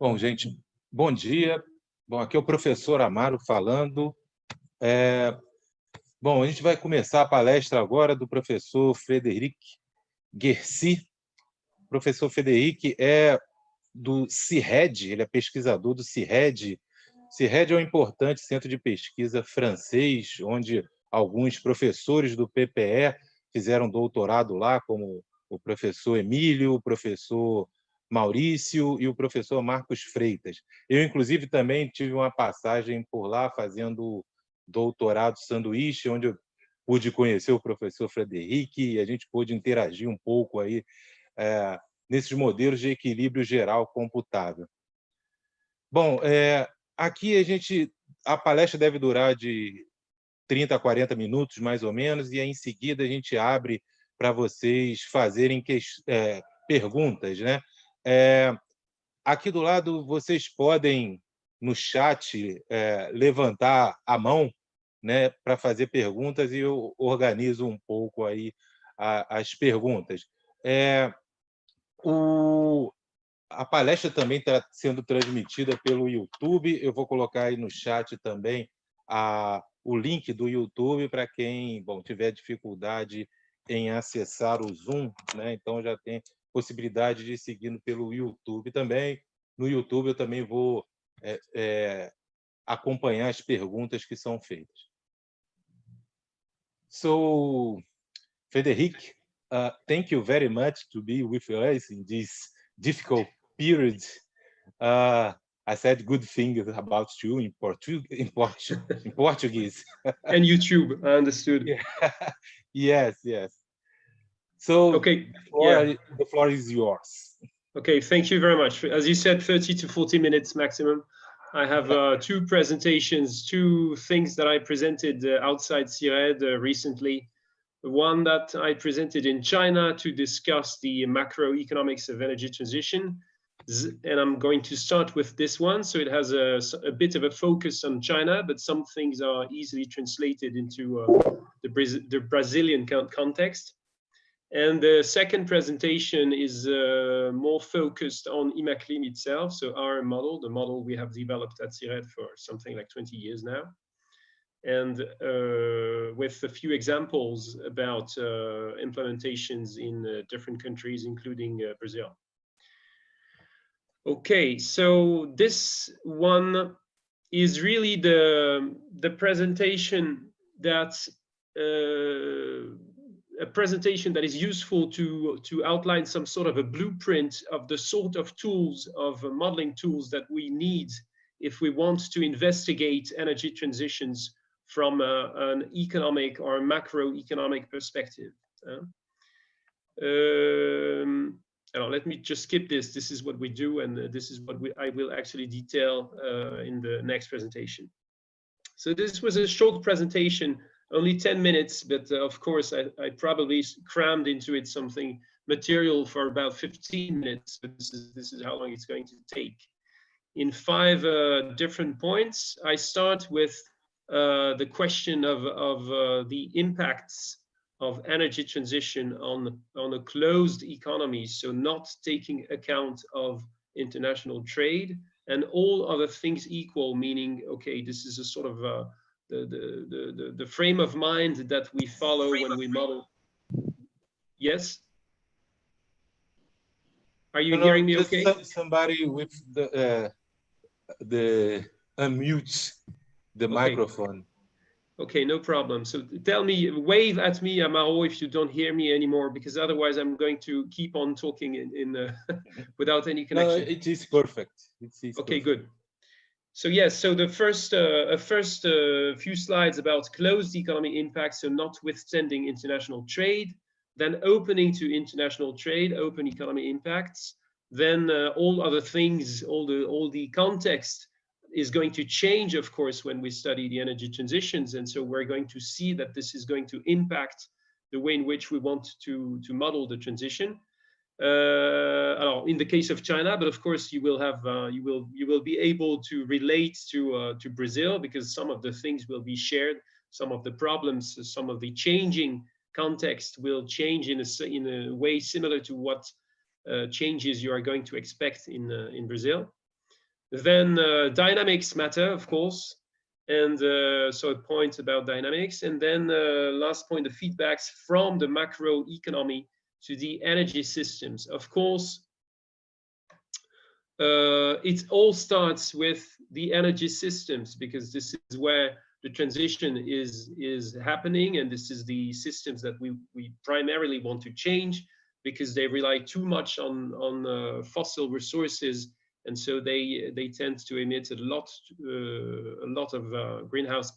Bom, gente, bom dia. Bom, aqui é o professor Amaro falando. Bom, a gente vai começar a palestra agora do professor Frédéric Ghersi. O professor Frédéric é do CIRED, ele é pesquisador do CIRED. CIRED é um importante centro de pesquisa francês, onde alguns professores do PPE fizeram doutorado lá, como o professor Emílio, o professor Maurício e o professor Marcos Freitas. Eu, inclusive, também tive uma passagem por lá fazendo doutorado sanduíche, onde eu pude conhecer o professor Frédéric e a gente pôde interagir um pouco aí nesses modelos de equilíbrio geral computável. Bom, aqui a palestra deve durar de 30 a 40 minutos, mais ou menos, e aí, em seguida a gente abre para vocês fazerem perguntas, né? Aqui do lado vocês podem, no chat, levantar a mão, né, para fazer perguntas, e eu organizo um pouco aí as perguntas. A palestra também está sendo transmitida pelo YouTube. Eu vou colocar aí no chat também o link do YouTube para quem tiver dificuldade em acessar o Zoom, né? Então já tem possibilidade de ir seguindo pelo YouTube também. No YouTube eu também vou acompanhar as perguntas que são feitas. So, Frédéric, thank you very much to be with us in this difficult period. I said good things about you in Portuguese. And YouTube, I understood. Yeah. Yes. So okay, the floor is yours. Okay, thank you very much. As you said, 30 to 40 minutes maximum. I have two presentations, two things that I presented outside CIRED recently. One that I presented in China to discuss the macroeconomics of energy transition. And I'm going to start with this one. So it has a bit of a focus on China, but some things are easily translated into the Brazilian context. And the second presentation is more focused on IMACLIM itself. So our model, the model we have developed at CIRED for something like 20 years now. And with a few examples about implementations in different countries, including Brazil. Okay, so this one is really the presentation that's a presentation that is useful to outline some sort of a blueprint of the sort of tools, of modeling tools that we need if we want to investigate energy transitions from an economic or a macroeconomic perspective. Let me just skip this. This is what we do, and this is what I will actually detail in the next presentation. So this was a short presentation, only 10 minutes, but of course I probably crammed into it something material for about 15 minutes. But this is how long it's going to take. In 5 different points, I start with the question of the impacts of energy transition on a closed economy, so not taking account of international trade and all other things equal, meaning, okay, this is a sort of the frame of mind that we follow when we model. Yes? Are you hearing me okay? Somebody with the unmute the microphone. Okay, no problem. So tell me, wave at me, Amaro, if you don't hear me anymore, because otherwise I'm going to keep on talking in without any connection. No, it is perfect. Okay, good. So yes, so the first few slides about closed economy impacts, so notwithstanding international trade, then opening to international trade, open economy impacts, then all other things, all the context is going to change, of course, when we study the energy transitions. And so we're going to see that this is going to impact the way in which we want to model the transition. In the case of China, but of course you will have you will be able to relate to Brazil, because some of the things will be shared, some of the problems, some of the changing context will change in a way similar to what changes you are going to expect in Brazil. Then dynamics matter, of course. And so a point about dynamics. And then last point, the feedbacks from the macro economy to the energy systems. Of course, it all starts with the energy systems, because this is where the transition is happening, and this is the systems that we primarily want to change, because they rely too much on fossil resources, and so they tend to emit a lot of greenhouse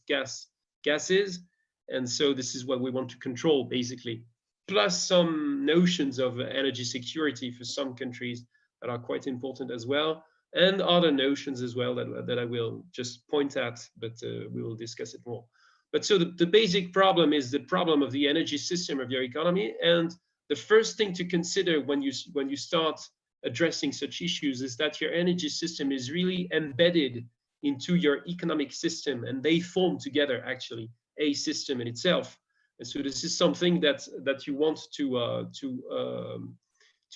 gases, and so this is what we want to control, basically. Plus some notions of energy security for some countries that are quite important as well, and other notions as well that I will just point at, but we will discuss it more. But so the basic problem is the problem of the energy system of your economy, and the first thing to consider when you start addressing such issues is that your energy system is really embedded into your economic system, and they form together actually a system in itself. And so this is something that you want to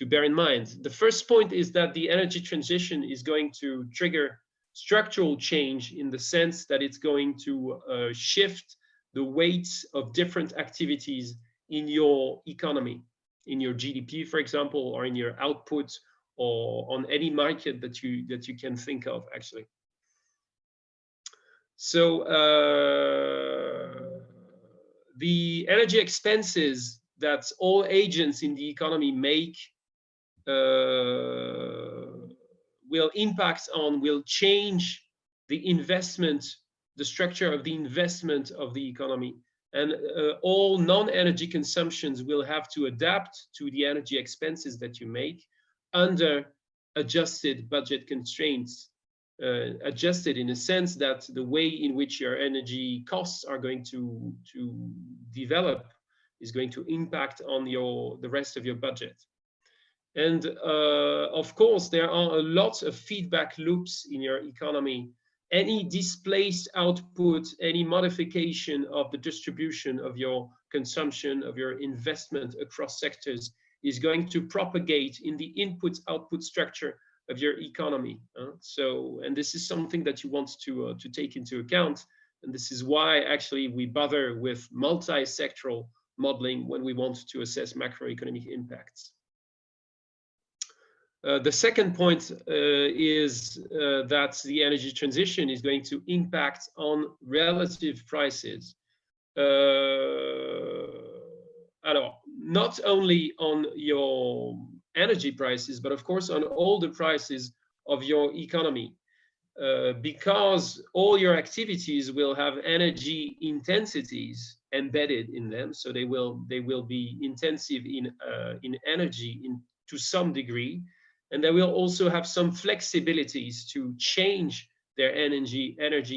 bear in mind. The first point is that the energy transition is going to trigger structural change, in the sense that it's going to shift the weights of different activities in your economy, in your GDP, for example, or in your output, or on any market that you can think of, actually. So the energy expenses that all agents in the economy make will change the investment, the structure of the investment of the economy. And all non-energy consumptions will have to adapt to the energy expenses that you make under adjusted budget constraints. Adjusted in a sense that the way in which your energy costs are going to develop is going to impact on the rest of your budget. And of course, there are a lot of feedback loops in your economy. Any displaced output, any modification of the distribution of your consumption, of your investment across sectors, is going to propagate in the input-output structure of your economy. And this is something that you want to take into account. And this is why actually we bother with multi-sectoral modeling when we want to assess macroeconomic impacts. The second point is that the energy transition is going to impact on relative prices. Not only on your energy prices, but of course on all the prices of your economy, because all your activities will have energy intensities embedded in them. So they will be intensive in energy to some degree. And they will also have some flexibilities to change their energy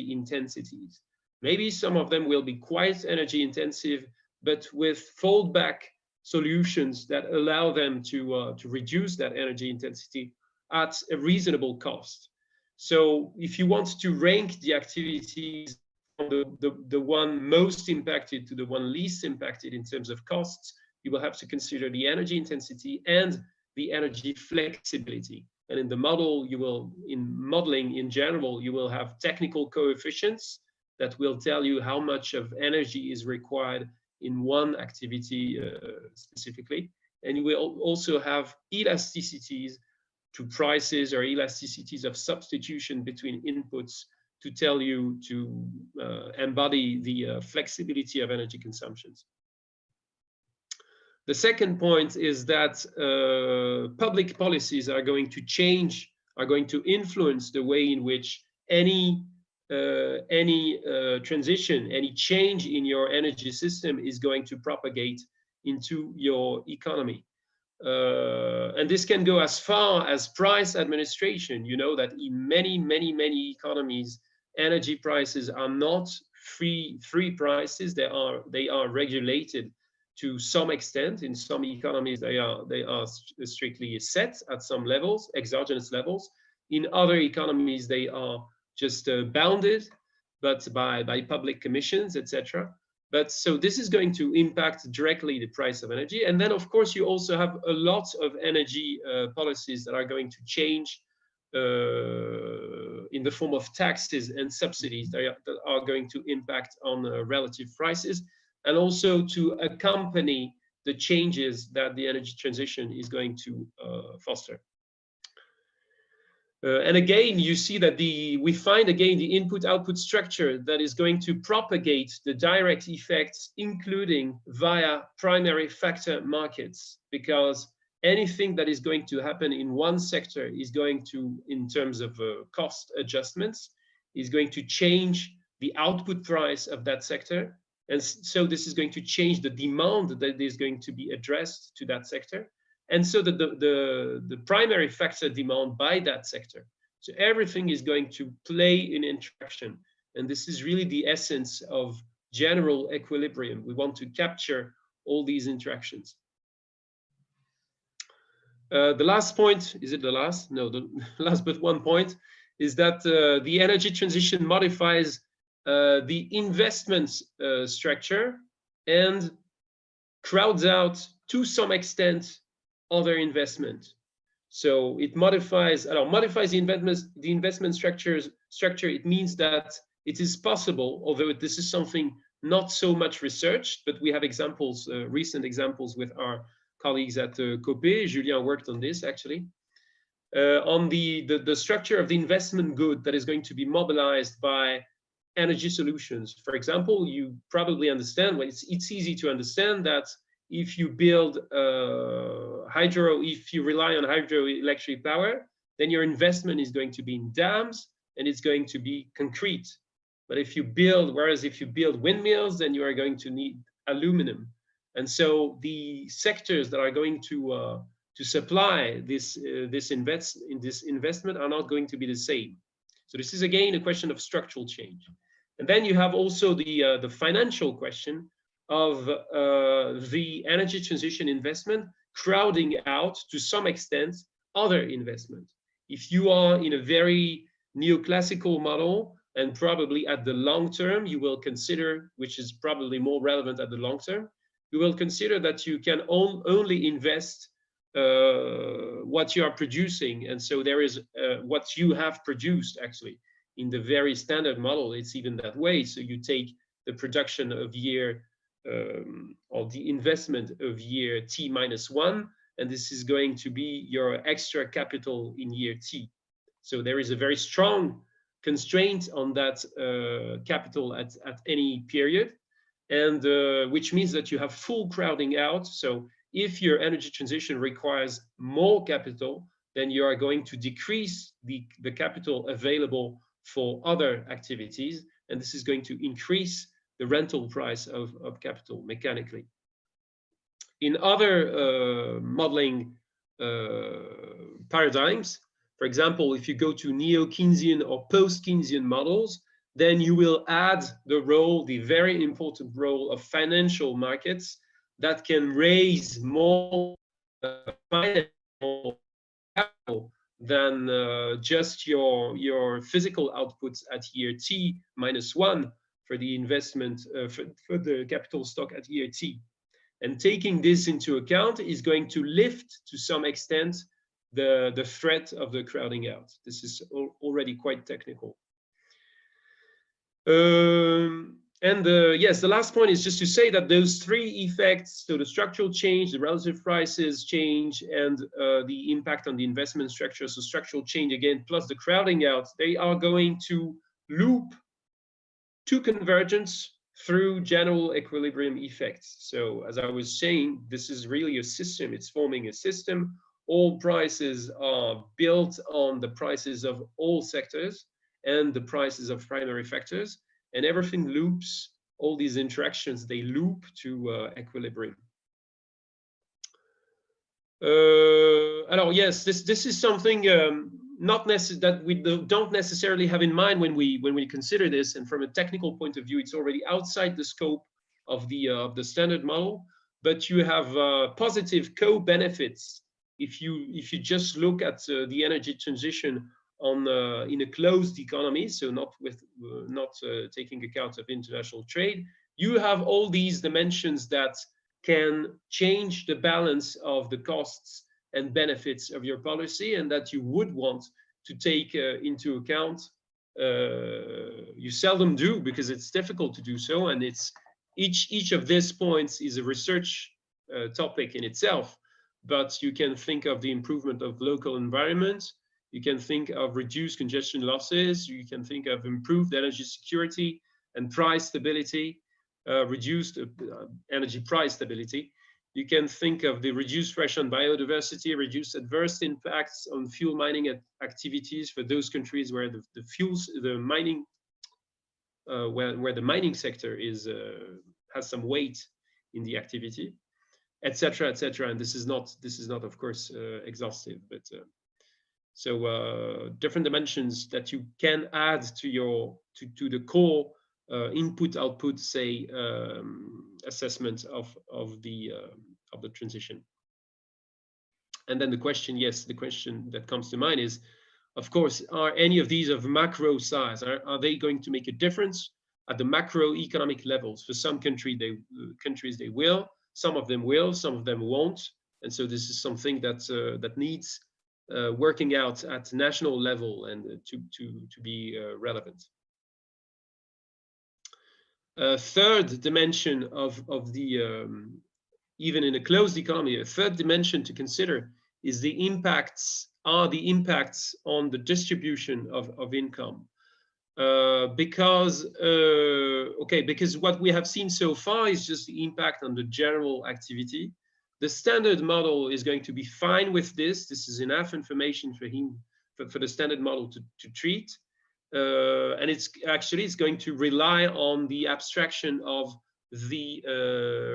intensities. Maybe some of them will be quite energy intensive, but with fallback solutions that allow them to reduce that energy intensity at a reasonable cost. So if you want to rank the activities from the one most impacted to the one least impacted in terms of costs, you will have to consider the energy intensity and the energy flexibility. And in the model, in modeling in general, you will have technical coefficients that will tell you how much of energy is required in one activity specifically. And you will also have elasticities to prices, or elasticities of substitution between inputs, to tell you to embody the flexibility of energy consumptions. The second point is that public policies are going to change, are going to influence the way in which any transition, any change in your energy system is going to propagate into your economy. And this can go as far as price administration. You know that in many economies, energy prices are not free prices. They are regulated to some extent. In some economies, they are strictly set at some levels, exogenous levels. In other economies, they are just bounded, but by public commissions, etc. But so this is going to impact directly the price of energy. And then, of course, you also have a lot of energy policies that are going to change in the form of taxes and subsidies that are going to impact on relative prices, and also to accompany the changes that the energy transition is going to foster. And again, you see that we find again the input-output structure that is going to propagate the direct effects, including via primary factor markets, because anything that is going to happen in one sector is going to, in terms of cost adjustments, is going to change the output price of that sector. And so this is going to change the demand that is going to be addressed to that sector. And so the primary factor demand by that sector. So everything is going to play in interaction. And this is really the essence of general equilibrium. We want to capture all these interactions. The last point, is it the last? No, the last but one point is that the energy transition modifies the investment structure and crowds out, to some extent, other investment. So it modifies the investment structure. It means that it is possible, although this is something not so much researched, but we have examples, recent examples with our colleagues at Copé. Julien worked on this actually, on the structure of the investment good that is going to be mobilized by energy solutions. For example, you probably understand, well, it's easy to understand that if you build if you rely on hydroelectric power, then your investment is going to be in dams and it's going to be concrete. But if you build windmills, then you are going to need aluminum. And so the sectors that are going to supply this investment are not going to be the same. So this is again a question of structural change. And then you have also the financial question of the energy transition investment crowding out, to some extent, other investment. If you are in a very neoclassical model, and probably at the long term, you will consider, which is probably more relevant at the long term, you will consider that you can only invest what you are producing. And so there is what you have produced, actually. In the very standard model, it's even that way. So you take the production of year or the investment of year t minus 1, and this is going to be your extra capital in year t. So there is a very strong constraint on that capital at any period, and which means that you have full crowding out. So if your energy transition requires more capital, then you are going to decrease the capital available for other activities, and this is going to increase the rental price of capital mechanically. In other modeling paradigms, for example, if you go to neo-Keynesian or post-Keynesian models, then you will add the very important role of financial markets that can raise more financial capital than just your physical outputs at year t minus 1 for the investment, for the capital stock at year t. And taking this into account is going to lift, to some extent, the threat of the crowding out. This is already quite technical. Yes, the last point is just to say that those three effects, so the structural change, the relative prices change, and the impact on the investment structure, so structural change again, plus the crowding out, they are going to loop to convergence through general equilibrium effects. So as I was saying, this is really a system. It's forming a system. All prices are built on the prices of all sectors and the prices of primary factors, and everything loops, all these interactions, they loop to equilibrium. Alors yes, this is something that we don't necessarily have in mind when we consider this, and from a technical point of view, it's already outside the scope of the standard model. But you have positive co-benefits if you just look at the energy transition in a closed economy, so not taking account of international trade. You have all these dimensions that can change the balance of the costs and benefits of your policy, and that you would want to take into account. You seldom do, because it's difficult to do so, and it's each of these points is a research topic in itself. But you can think of the improvement of local environment, you can think of reduced congestion losses, you can think of improved energy security and price stability, reduced energy price stability. You can think of the reduced pressure on biodiversity, reduced adverse impacts on fuel mining activities for those countries where the mining sector has some weight in the activity, etc., etc. And this is not, of course, exhaustive, but so different dimensions that you can add to the core input-output, say, assessment of the transition. And then the question, yes, the question that comes to mind is, of course, are any of these of macro size? Are they going to make a difference at the macroeconomic levels? For some countries, they will. Some of them will. Some of them won't. And so this is something that needs working out at national level and to be relevant. Third dimension of the even in a closed economy, a third dimension to consider is the impacts on the distribution of income. Because what we have seen so far is just the impact on the general activity. The standard model is going to be fine with this. This is enough information for the standard model to treat. And it's going to rely on the abstraction of the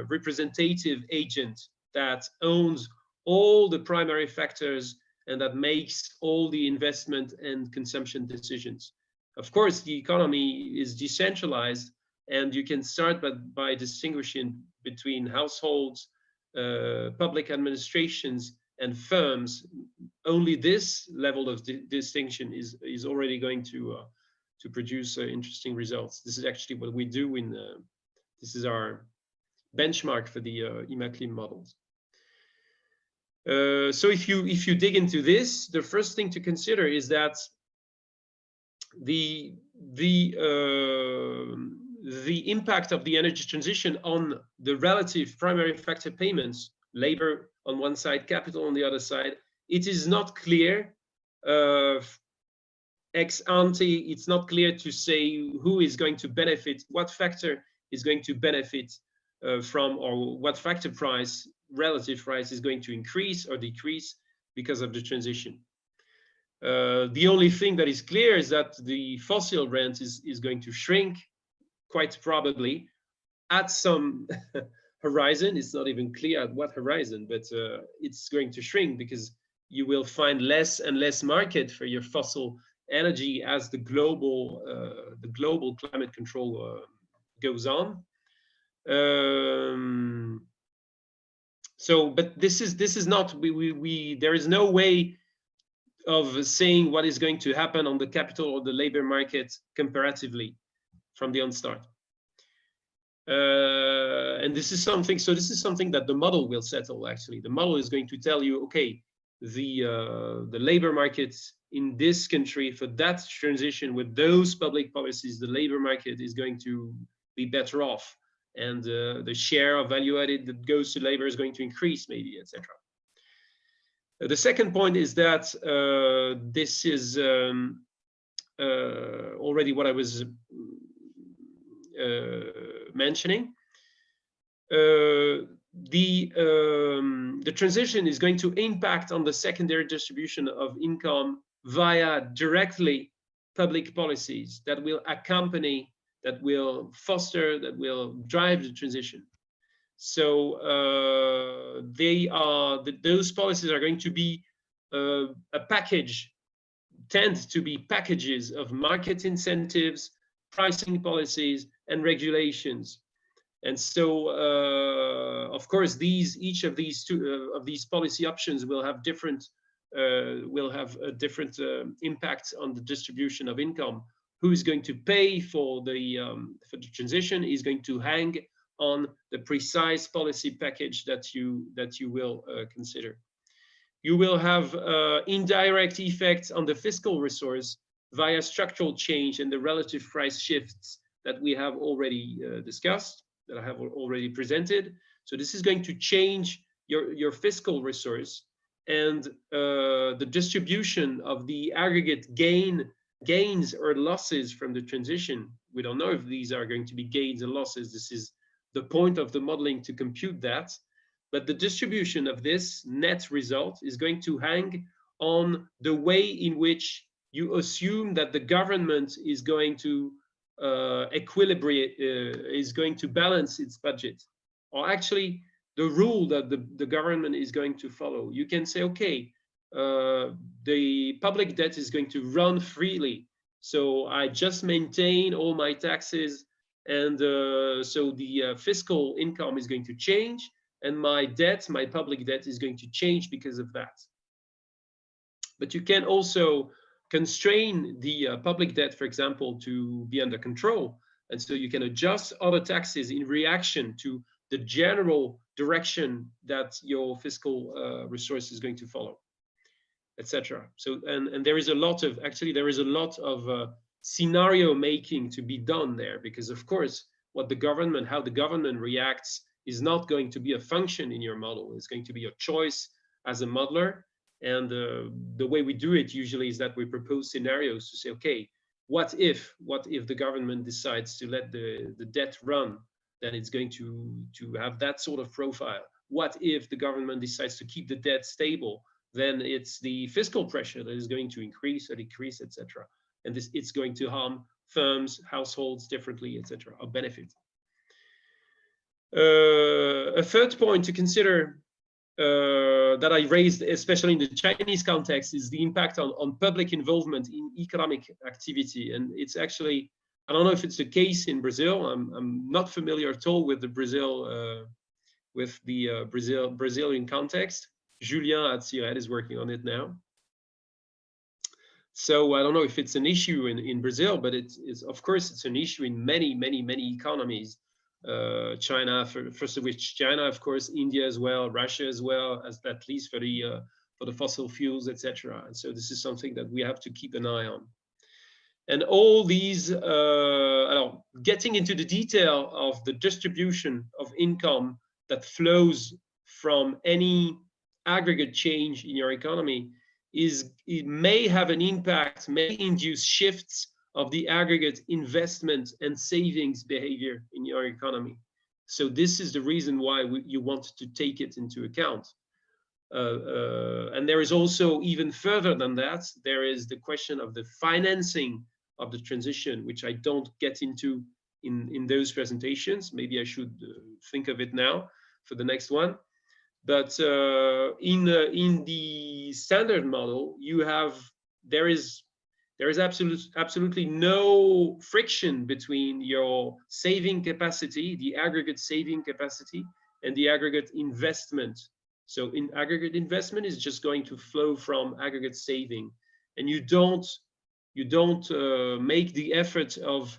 representative agent that owns all the primary factors and that makes all the investment and consumption decisions. Of course, the economy is decentralized, and you can start by distinguishing between households, public administrations, and firms. Only this level of distinction is already going to produce interesting results. This is actually what we do this is our benchmark for the IMACLIM models. So if you dig into this, the first thing to consider is that the impact of the energy transition on the relative primary factor payments, labor on one side, capital on the other side, it is not clear ex ante. It's not clear to say who is going to benefit, what factor is going to benefit from, or what factor price, relative price, is going to increase or decrease because of the transition. The only thing that is clear is that the fossil rent is going to shrink, quite probably, at some horizon. It's not even clear at what horizon, but it's going to shrink because you will find less and less market for your fossil energy as the global climate control goes on. So, but this is not, there is no way of saying what is going to happen on the capital or the labor market comparatively from the onstart. And this is something that the model will settle. Actually, the model is going to tell you, okay, the labor markets in this country for that transition with those public policies, the labor market is going to be better off, and the share of value added that goes to labor is going to increase, maybe, etc. The second point is that this is already what I was mentioning. The transition is going to impact on the secondary distribution of income via directly public policies that will accompany, that will foster, that will drive the transition. So those policies are going to be a package, tend to be packages of market incentives, pricing policies, and regulations. And so, of course, each of these policy options will have different impacts on the distribution of income. Who is going to pay for the transition is going to hang on the precise policy package that you will consider. You will have indirect effects on the fiscal resource via structural change and the relative price shifts that we have already discussed, that I have already presented. So this is going to change your fiscal resource, and the distribution of the aggregate gains or losses from the transition. We don't know if these are going to be gains and losses. This is the point of the modeling, to compute that. But the distribution of this net result is going to hang on the way in which you assume that the government is going to equilibrate, is going to balance its budget, or actually the rule that the government is going to follow. You can say, okay, the public debt is going to run freely, so I just maintain all my taxes, and so the fiscal income is going to change, and my debt, my public debt, is going to change because of that. But you can also constrain the public debt, for example, to be under control. And so you can adjust other taxes in reaction to the general direction that your fiscal resource is going to follow, etc. So, and there is a lot of, actually, there is a lot of scenario making to be done there, because of course, what the government, how the government reacts is not going to be a function in your model. It's going to be your choice as a modeler. And the way we do it usually is that we propose scenarios to say, okay, what if the government decides to let the debt run? Then it's going to have that sort of profile. What if the government decides to keep the debt stable? Then it's the fiscal pressure that is going to increase or decrease, etc. And this, it's going to harm firms, households differently, etc., or benefit. A third point to consider that I raised, especially in the Chinese context, is the impact on public involvement in economic activity. And it's actually, I don't know if it's the case in Brazil. I'm not familiar at all with the Brazilian context. Julien at CIRED is working on it now. So I don't know if it's an issue in Brazil, but it's of course it's an issue in many economies. China, first of which China, of course, India as well, Russia as well, as at least for the fossil fuels, etc. And so this is something that we have to keep an eye on. And all these, getting into the detail of the distribution of income that flows from any aggregate change in your economy, it may have an impact, may induce shifts of the aggregate investment and savings behavior in your economy. So this is the reason why you want to take it into account. And there is also, even further than that, there is the question of the financing of the transition, which I don't get into in those presentations. Maybe I should think of it now for the next one. But in the standard model, there is absolutely no friction between your saving capacity, the aggregate saving capacity, and the aggregate investment. So in aggregate investment is just going to flow from aggregate saving, and you don't make the effort of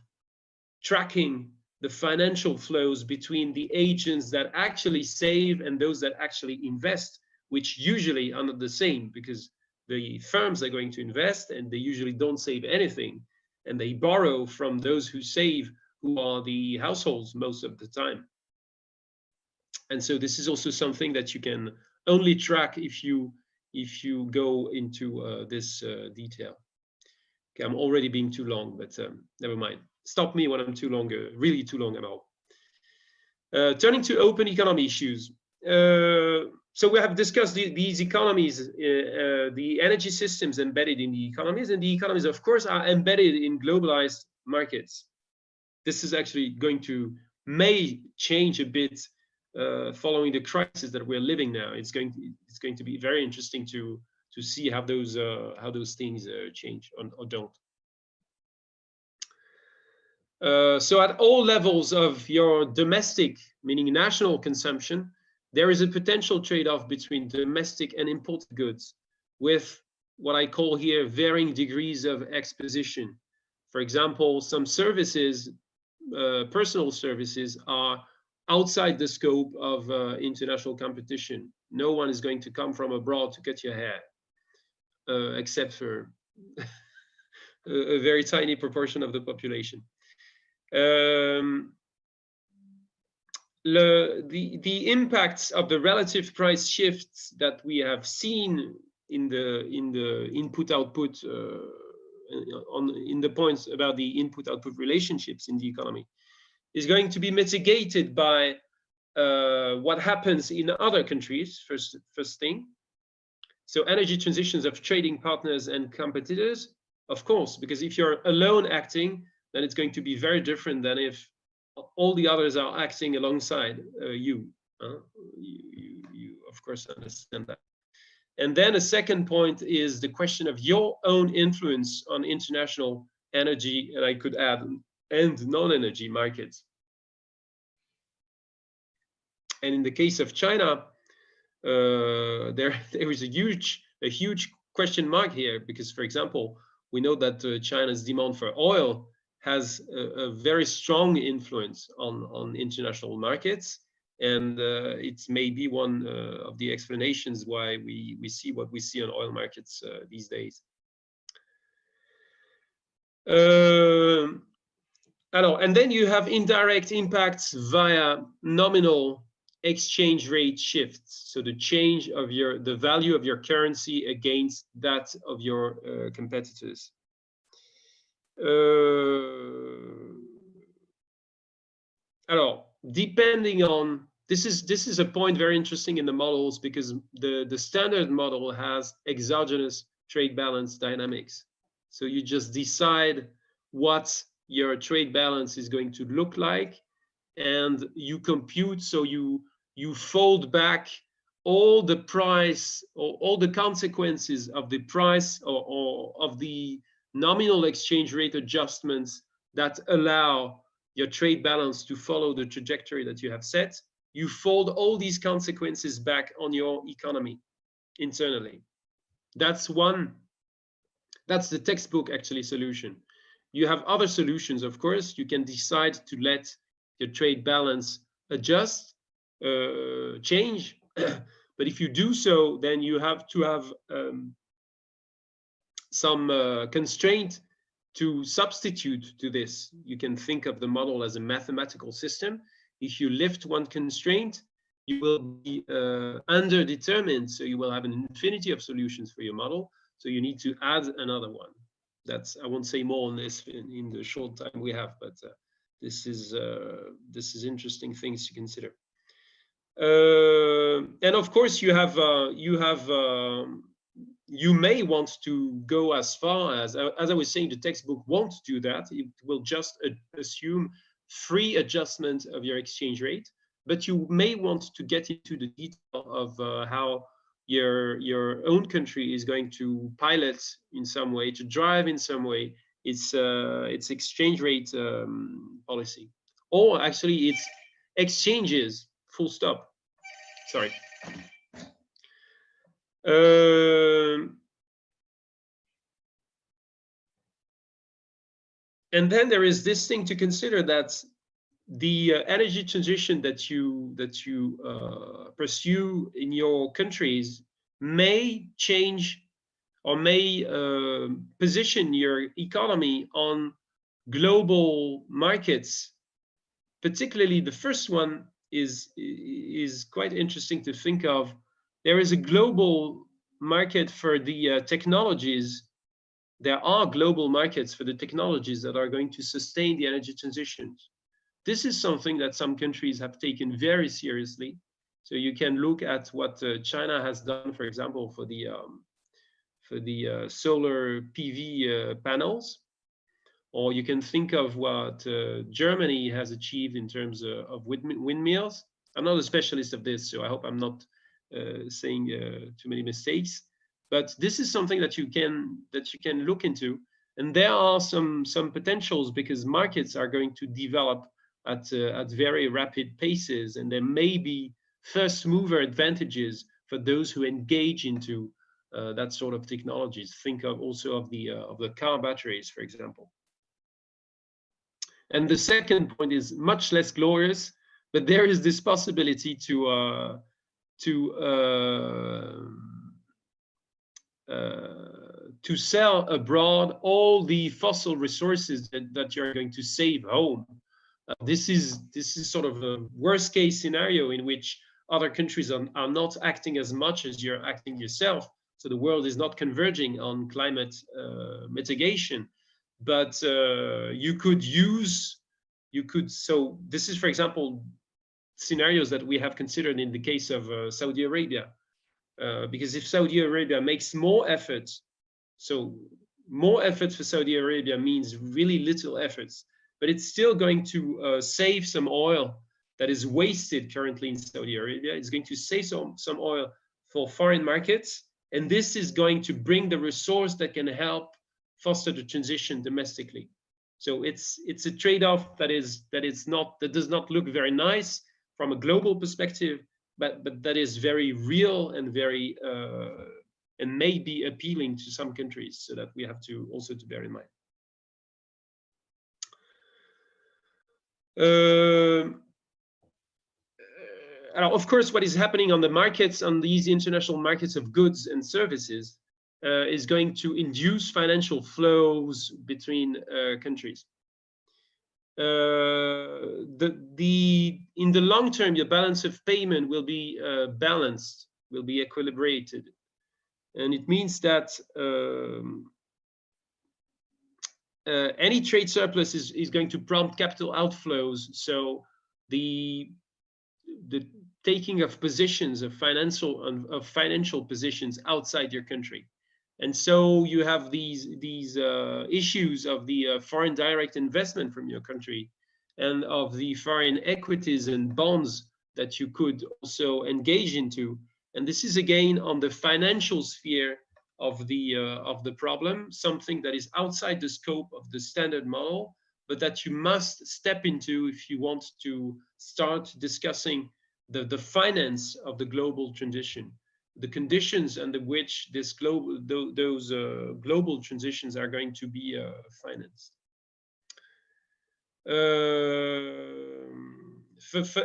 tracking the financial flows between the agents that actually save and those that actually invest, which usually are not the same, because the firms are going to invest and they usually don't save anything, and they borrow from those who save, who are the households most of the time. And so this is also something that you can only track if you go into this detail. Okay, I'm already being too long, but never mind. Stop me when I'm too long, really too long at all. Turning to open economy issues. So we have discussed these economies, the energy systems embedded in the economies, and the economies, of course, are embedded in globalized markets. This is actually may change a bit following the crisis that we're living now. It's going to be very interesting to see how those things change or don't. So at all levels of your domestic, meaning national consumption, there is a potential trade-off between domestic and imported goods, with what I call here varying degrees of exposition. For example, some services, personal services, are outside the scope of international competition. No one is going to come from abroad to cut your hair, except for a very tiny proportion of the population. The impacts of the relative price shifts that we have seen in the input-output in the points about the input-output relationships in the economy is going to be mitigated by what happens in other countries. First thing, so energy transitions of trading partners and competitors, of course, because if you're alone acting, then it's going to be very different than if all the others are acting alongside you. You of course understand that. And then a second point is the question of your own influence on international energy, and I could add, and non-energy markets. And in the case of China, there is a huge question mark here, because, for example, we know that China's demand for oil has a very strong influence on international markets. And it's maybe one of the explanations why we see what we see on oil markets these days. And then you have indirect impacts via nominal exchange rate shifts. So the change of the value of your currency against that of your competitors. Depending on, this is a point very interesting in the models, because the standard model has exogenous trade balance dynamics. So you just decide what your trade balance is going to look like, and you compute, so you fold back all the price or all the consequences of the price or of the nominal exchange rate adjustments that allow your trade balance to follow the trajectory that you have set. You fold all these consequences back on your economy internally. That's the textbook actually solution. You have other solutions, of course. You can decide to let your trade balance adjust, change. But if you do so, then you have to have some constraint to substitute to this. You can think of the model as a mathematical system. If you lift one constraint, you will be underdetermined, so you will have an infinity of solutions for your model. So you need to add another one. I won't say more on this in the short time we have, but this is interesting things to consider. And of course, you may want to go as far as I was saying, the textbook won't do that. It will just assume free adjustment of your exchange rate, but you may want to get into the detail of how your own country is going to pilot in some way, to drive in some way its exchange rate policy, or actually its exchanges, full stop. Sorry. And then there is this thing to consider, that the energy transition that you pursue in your countries may change or may position your economy on global markets. Particularly the first one is quite interesting to think of. There is a global market for the technologies. There are global markets for the technologies that are going to sustain the energy transitions. This is something that some countries have taken very seriously. So you can look at what China has done, for example, for the solar PV panels, or you can think of what Germany has achieved in terms of windmills. I'm not a specialist of this, so I hope I'm not saying too many mistakes. But this is something that you can look into, and there are some potentials, because markets are going to develop at very rapid paces, and there may be first mover advantages for those who engage into that sort of technologies. Think of also of the car batteries, for example. And the second point is much less glorious, but there is this possibility to sell abroad all the fossil resources that you're going to save home. This is sort of a worst case scenario in which other countries are not acting as much as you're acting yourself. So the world is not converging on climate mitigation, but so this is, for example, scenarios that we have considered in the case of Saudi Arabia, because if Saudi Arabia makes more efforts, so more efforts for Saudi Arabia means really little efforts, but it's still going to save some oil that is wasted currently in Saudi Arabia. It's going to save some oil for foreign markets, and this is going to bring the resource that can help foster the transition domestically. So it's a trade-off that does not look very nice from a global perspective, but that is very real and very and may be appealing to some countries, so that we have to also to bear in mind. Of course, what is happening on the markets, on these international markets of goods and services, is going to induce financial flows between countries. In the long term, your balance of payment will be balanced, will be equilibrated, and it means that any trade surplus is going to prompt capital outflows. So the taking of positions of financial positions outside your country, and so you have these issues of the foreign direct investment from your country, and of the foreign equities and bonds that you could also engage into. And this is again on the financial sphere of the problem, something that is outside the scope of the standard model, but that you must step into if you want to start discussing the finance of the global transition, the conditions under which those global transitions are going to be financed.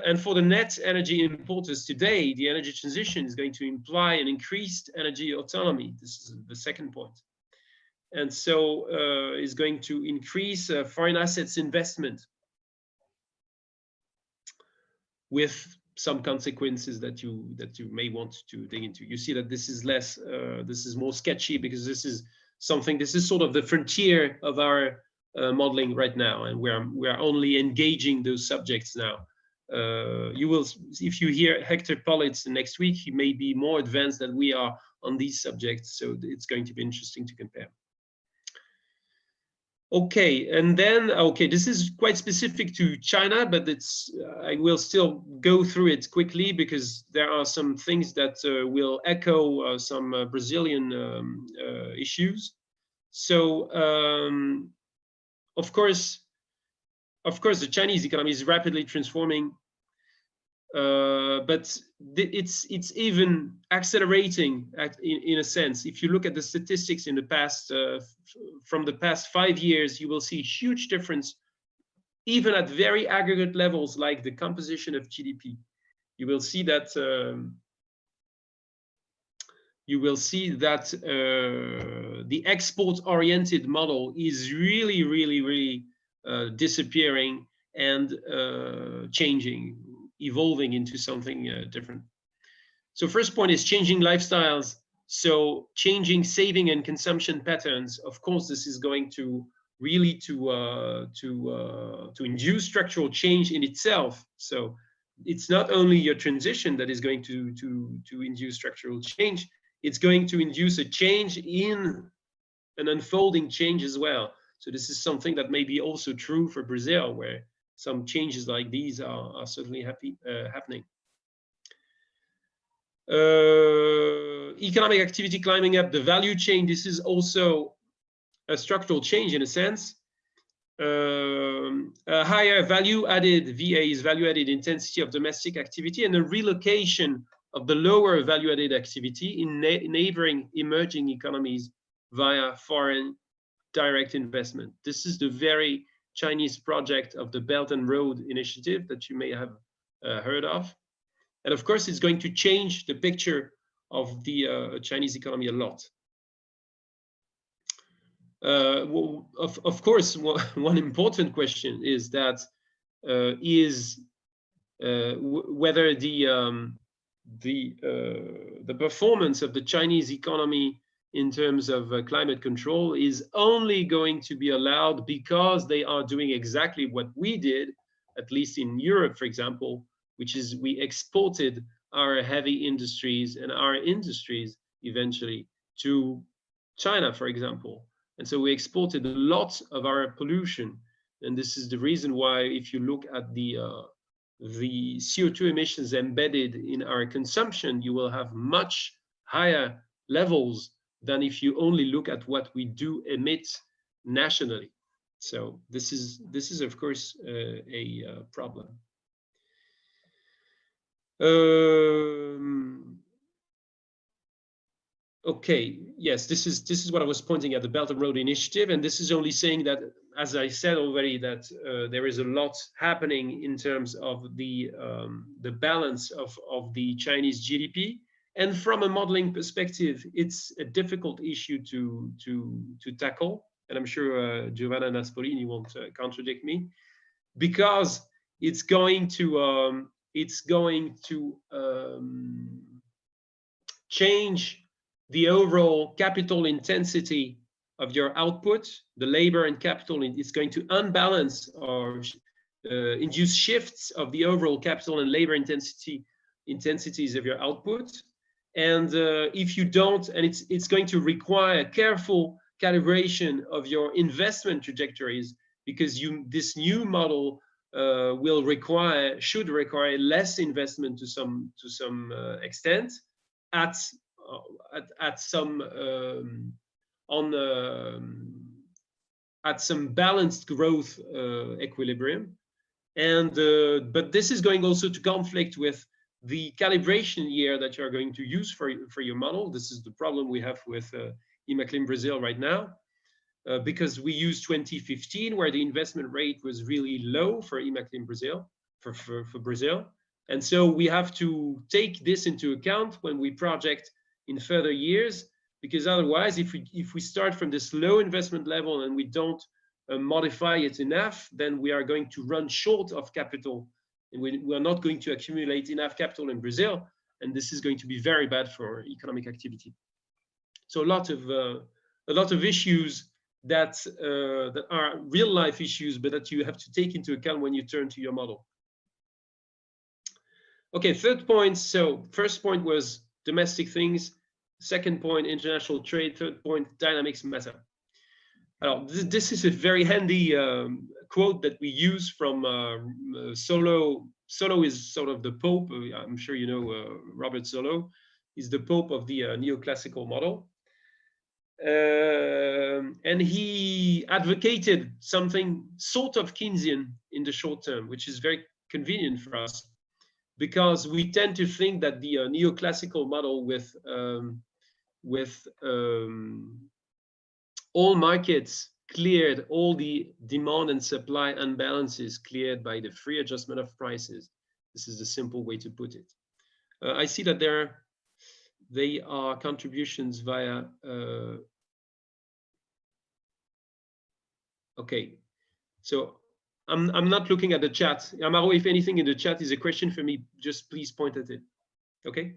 And for the net energy importers today, the energy transition is going to imply an increased energy autonomy. This is the second point. And so is going to increase foreign assets investment, with some consequences that you may want to dig into. You see that this is less, this is more sketchy, because this is sort of the frontier of our modeling right now, and we're only engaging those subjects now. You will, if you hear Hector Politz next week, he may be more advanced than we are on these subjects, so it's going to be interesting to compare. Okay, and then, okay, this is quite specific to China, but I will still go through it quickly, because there are some things that will echo some Brazilian issues. So, of course, the Chinese economy is rapidly transforming, but it's even accelerating in a sense. If you look at the statistics in the past, from the past 5 years, you will see huge difference, even at very aggregate levels, like the composition of GDP. You will see that the export-oriented model is really disappearing and changing, evolving into something different. So first point is changing lifestyles. So changing saving and consumption patterns. Of course, this is going to really to induce structural change in itself. So it's not only your transition that is going to induce structural change. It's going to induce a change in an unfolding change as well. So this is something that may be also true for Brazil, where some changes like these are certainly happening. Economic activity climbing up the value chain. This is also a structural change in a sense. A higher value added, VA is value added intensity of domestic activity, and a relocation of the lower value added activity in neighboring emerging economies via foreign direct investment. This is the very Chinese project of the Belt and Road Initiative that you may have heard of. And of course, it's going to change the picture of the Chinese economy a lot. Well, of course, one important question is that whether the performance of the Chinese economy in terms of climate control is only going to be allowed because they are doing exactly what we did, at least in Europe, for example, which is we exported our heavy industries and our industries eventually to China, for example. And so we exported a lot of our pollution. And this is the reason why, if you look at the CO2 emissions embedded in our consumption, you will have much higher levels than if you only look at what we do emit nationally. So this is of course a problem. Okay, yes, this is what I was pointing at, the Belt and Road Initiative, and this is only saying that, as I said already, that there is a lot happening in terms of the balance of the Chinese GDP, and from a modeling perspective, it's a difficult issue to tackle, and I'm sure Giovanna Naspolini won't contradict me, because it's going to change the overall capital intensity of your output. The labor and capital is going to unbalance or induce shifts of the overall capital and labor intensities of your output. And if you don't, and it's going to require careful calibration of your investment trajectories, because this new model should require less investment to some extent at some balanced growth equilibrium, and but this is going also to conflict with the calibration year that you are going to use for your model. This is the problem we have with IMACLIM Brazil right now, because we use 2015, where the investment rate was really low for IMACLIM Brazil, for Brazil. And so we have to take this into account when we project in further years, because otherwise, if we start from this low investment level and we don't modify it enough, then we are going to run short of capital, and we are not going to accumulate enough capital in Brazil, and this is going to be very bad for economic activity. So a lot of issues that are real life issues, but that you have to take into account when you turn to your model. Okay, third point. So first point was domestic things. Second point, international trade. Third point, dynamics matter. This is a very handy quote that we use from Solow. Solow is sort of the Pope. I'm sure you know Robert Solow. He's the Pope of the neoclassical model. And he advocated something sort of Keynesian in the short term, which is very convenient for us, because we tend to think that the neoclassical model with all markets cleared, all the demand and supply unbalances cleared by the free adjustment of prices. This is a simple way to put it. I see that they are contributions via. Okay, so I'm not looking at the chat. Amaro, if anything in the chat is a question for me, just please point at it. Okay.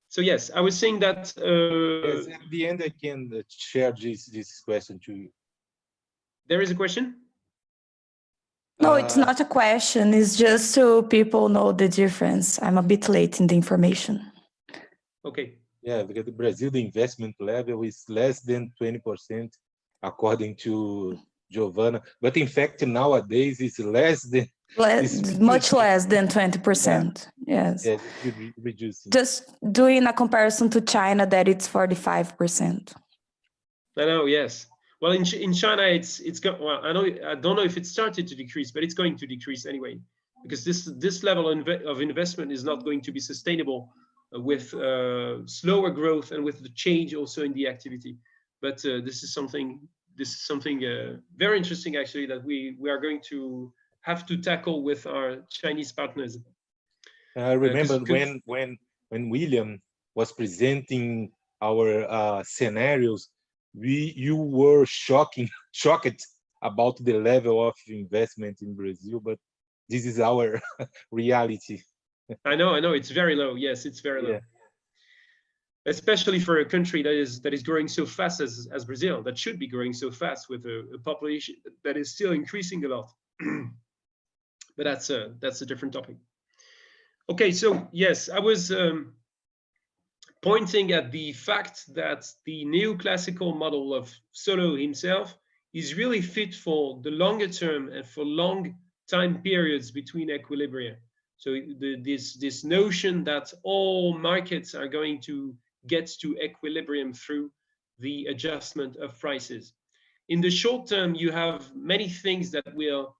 So yes, I was saying that. Yes, at the end, I can share this question to you. There is a question? No, it's not a question. It's just so people know the difference. I'm a bit late in the information. Okay. Yeah, because the Brazil, the investment level is less than 20%, according to Giovanna. But in fact, nowadays, it's less than... much less than 20%. Yeah. Yes. Yeah, it's reducing. Just doing a comparison to China, that it's 45%. I know, yes. Well, in China, it's got. Well, I don't know if it started to decrease, but it's going to decrease anyway, because this level of investment is not going to be sustainable with slower growth and with the change also in the activity. But this is something very interesting, actually, that we are going to have to tackle with our Chinese partners. I remember when William was presenting our scenarios, you were shocked about the level of investment in Brazil, but this is our reality. I know, it's very low. Yes, it's very low. Especially for a country that is growing so fast as Brazil, that should be growing so fast with a population that is still increasing a lot. But that's a different topic. Okay, so yes, I was pointing at the fact that the neoclassical model of Solow himself is really fit for the longer term and for long time periods between equilibria. So this notion that all markets are going to get to equilibrium through the adjustment of prices. In the short term, you have many things that will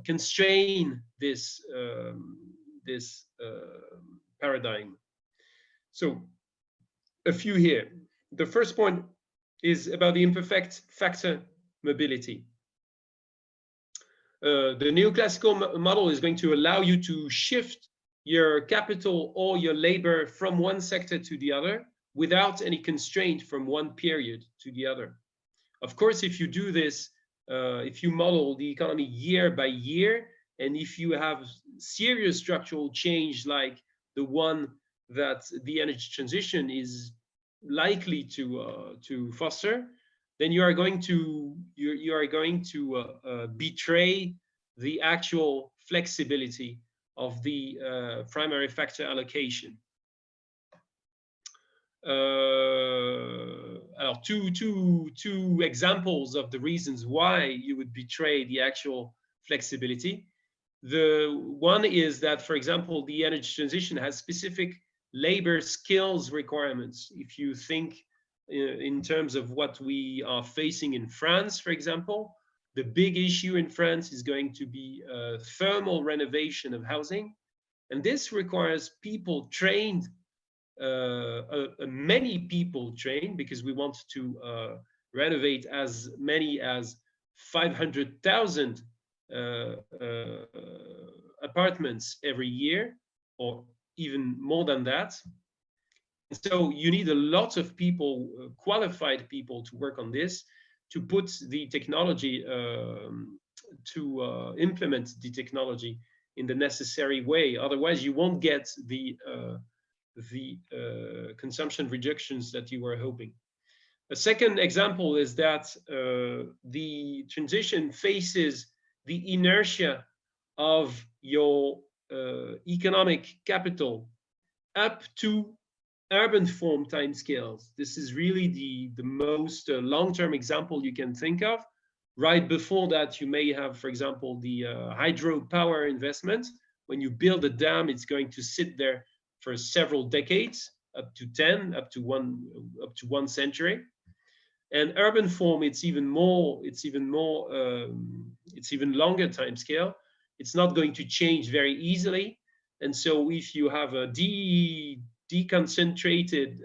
constrain this paradigm. So a few here. The first point is about the imperfect factor mobility. The neoclassical model is going to allow you to shift your capital or your labor from one sector to the other without any constraint from one period to the other. Of course, if you do this, if you model the economy year by year, and if you have serious structural change like the one that the energy transition is likely to foster, then you are going to betray the actual flexibility of the primary factor allocation. Two examples of the reasons why you would betray the actual flexibility. The one is that, for example, the energy transition has specific labor skills requirements. If you think in terms of what we are facing in France, for example, the big issue in France is going to be thermal renovation of housing. And this requires people trained, many people trained, because we want to renovate as many as 500,000 apartments every year, or even more than that. And so you need a lot of people, qualified people, to work on this, to put the technology, to implement the technology in the necessary way. Otherwise, you won't get the consumption reductions that you were hoping. A second example is that the transition faces the inertia of your economic capital up to urban form timescales. This is really the most long-term example you can think of. Right before that, you may have, for example, the hydropower investment. When you build a dam, it's going to sit there for several decades, up to 10, up to one century. And urban form, it's even longer time scale. It's not going to change very easily. And so if you have a deconcentrated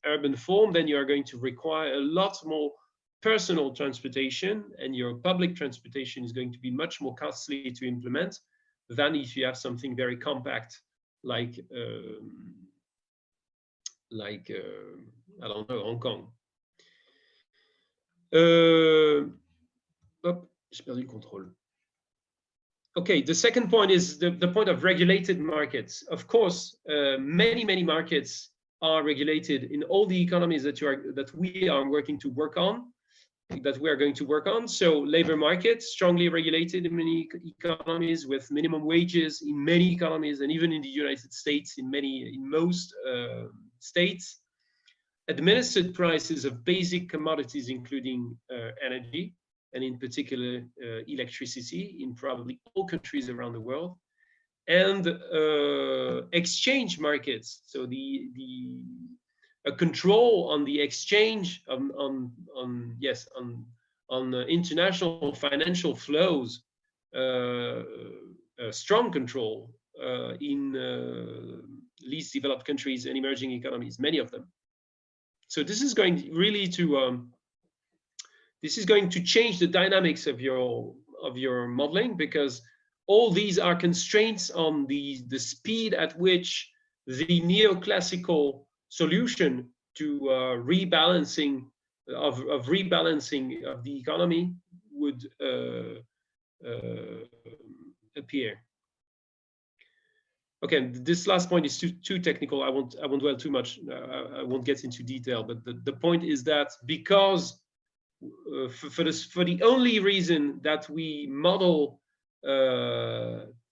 urban form, then you are going to require a lot more personal transportation, and your public transportation is going to be much more costly to implement than if you have something very compact like I don't know, Hong Kong. Hop, j'ai perdu le contrôle. Okay, the second point is the point of regulated markets. Of course, many markets are regulated in all the economies that we are going to work on. So labor markets, strongly regulated in many economies, with minimum wages in many economies, and even in the United States, in most states. Administered prices of basic commodities, including energy, and in particular electricity, in probably all countries around the world, and exchange markets. So a control on the exchange on international financial flows, a strong control in least developed countries and emerging economies, many of them. So this is going to change the dynamics of your modeling, because all these are constraints on the speed at which the neoclassical solution to rebalancing of the economy would appear. Okay, this last point is too technical. I won't dwell too much. I won't get into detail. But the point is that because for the only reason that we model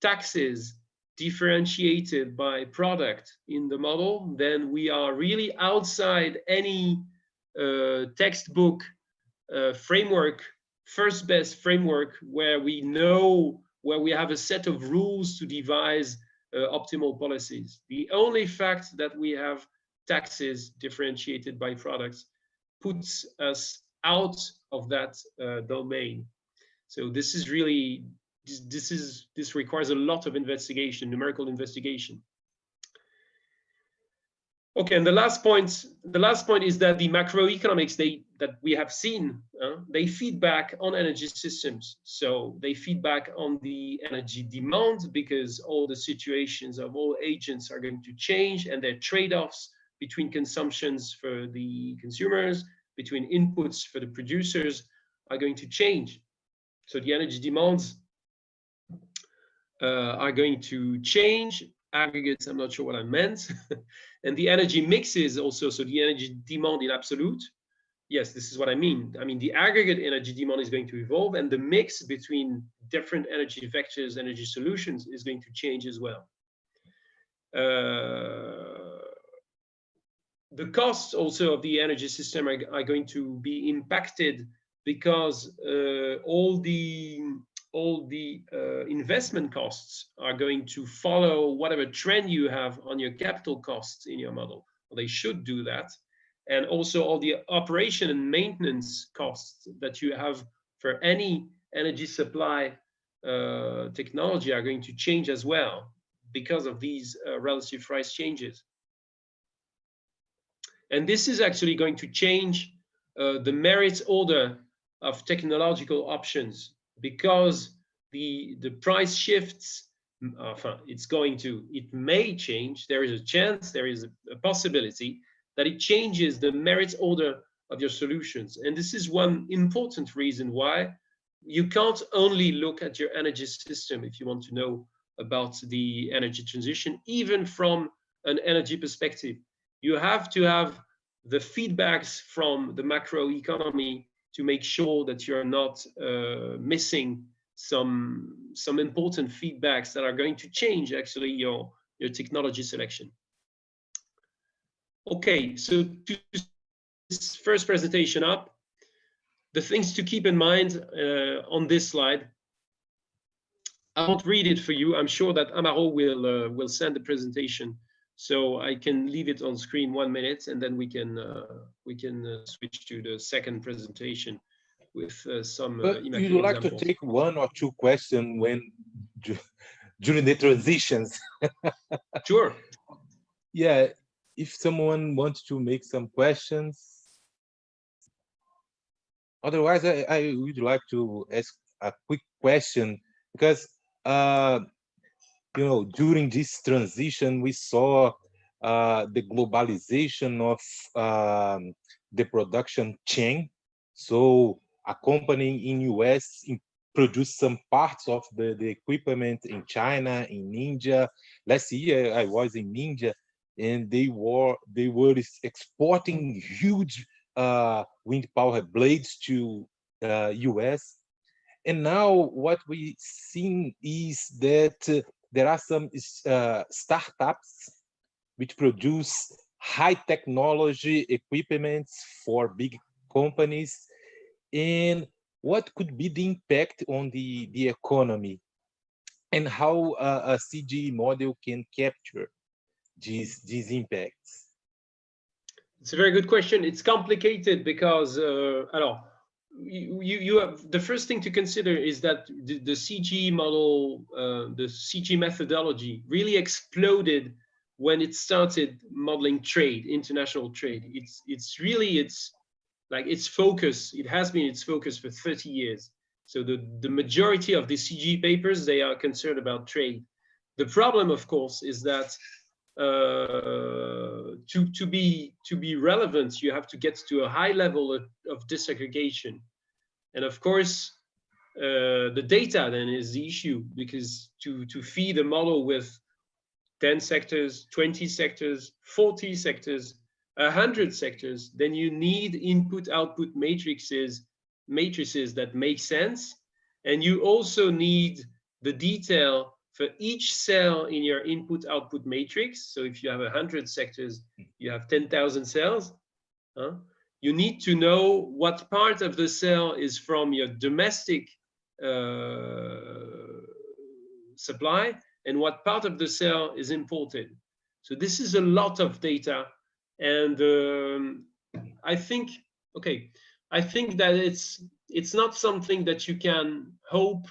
taxes differentiated by product in the model, then we are really outside any textbook framework, first best framework, where we have a set of rules to devise optimal policies. The only fact that we have taxes differentiated by products puts us out of that domain. So this is really, this requires a lot of investigation, numerical investigation. Okay, and the last point is that the macroeconomics that we have seen, they feed back on energy systems. So they feed back on the energy demand, because all the situations of all agents are going to change, and their trade-offs between consumptions for the consumers, between inputs for the producers, are going to change. So the energy demands are going to change. Aggregates, I'm not sure what I meant. And the energy mixes also, so the energy demand in absolute. Yes, this is what I mean. I mean, the aggregate energy demand is going to evolve, and the mix between different energy vectors, energy solutions is going to change as well. The costs also of the energy system are going to be impacted, because all the investment costs are going to follow whatever trend you have on your capital costs in your model. Well, they should do that. And also all the operation and maintenance costs that you have for any energy supply technology are going to change as well, because of these relative price changes. And this is actually going to change the merit order of technological options, because the price shifts, it may change. There is a chance, there is a possibility that it changes the merit order of your solutions. And this is one important reason why you can't only look at your energy system if you want to know about the energy transition, even from an energy perspective. You have to have the feedbacks from the macroeconomy to make sure that you're not missing some important feedbacks that are going to change actually your technology selection. Okay, so to this first presentation up, the things to keep in mind on this slide. I won't read it for you. I'm sure that Amaro will send the presentation, so I can leave it on screen 1 minute, and then we can switch to the second presentation with some. But you would like to take 1 or 2 questions during the transitions? Sure. Yeah, if someone wants to make some questions. Otherwise, I would like to ask a quick question, because you know, during this transition, we saw the globalization of the production chain. So a company in US produced some parts of the equipment in China, in India. Last year, I was in India, and they were exporting huge wind power blades to US. And now what we see is that there are some startups which produce high technology equipment for big companies. And what could be the impact on the economy, and how a CGE model can capture these impacts? It's a very good question. It's complicated because you have, the first thing to consider is that the CGE model, the CGE methodology really exploded when it started modeling trade, international trade. It's like its focus. It has been its focus for 30 years. So the majority of the CG papers, they are concerned about trade. The problem, of course, is that to be relevant, you have to get to a high level of disaggregation. And of course, the data then is the issue, because to feed a model with 10 sectors, 20 sectors, 40 sectors, 100 sectors, then you need input-output matrices that make sense. And you also need the detail for each cell in your input-output matrix. So if you have 100 sectors, you have 10,000 cells. You need to know what part of the cell is from your domestic supply and what part of the cell is imported. So this is a lot of data. And I think that it's not something that you can hope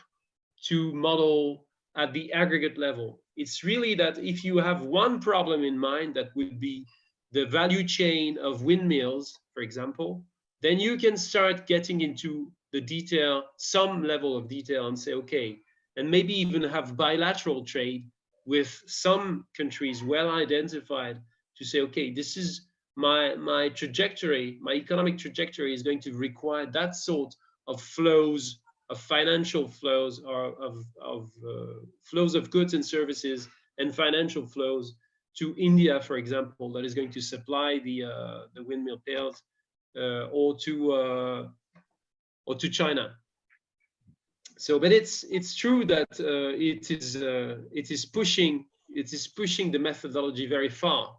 to model at the aggregate level. It's really that if you have one problem in mind, that would be the value chain of windmills, for example, then you can start getting into the detail, some level of detail, and say, okay, and maybe even have bilateral trade with some countries well identified to say, okay, this is my trajectory, my economic trajectory is going to require that sort of flows, of financial flows, or of flows of goods and services, and financial flows to India, for example, that is going to supply the windmill pails, or to China. So, but it's true that it is pushing the methodology very far.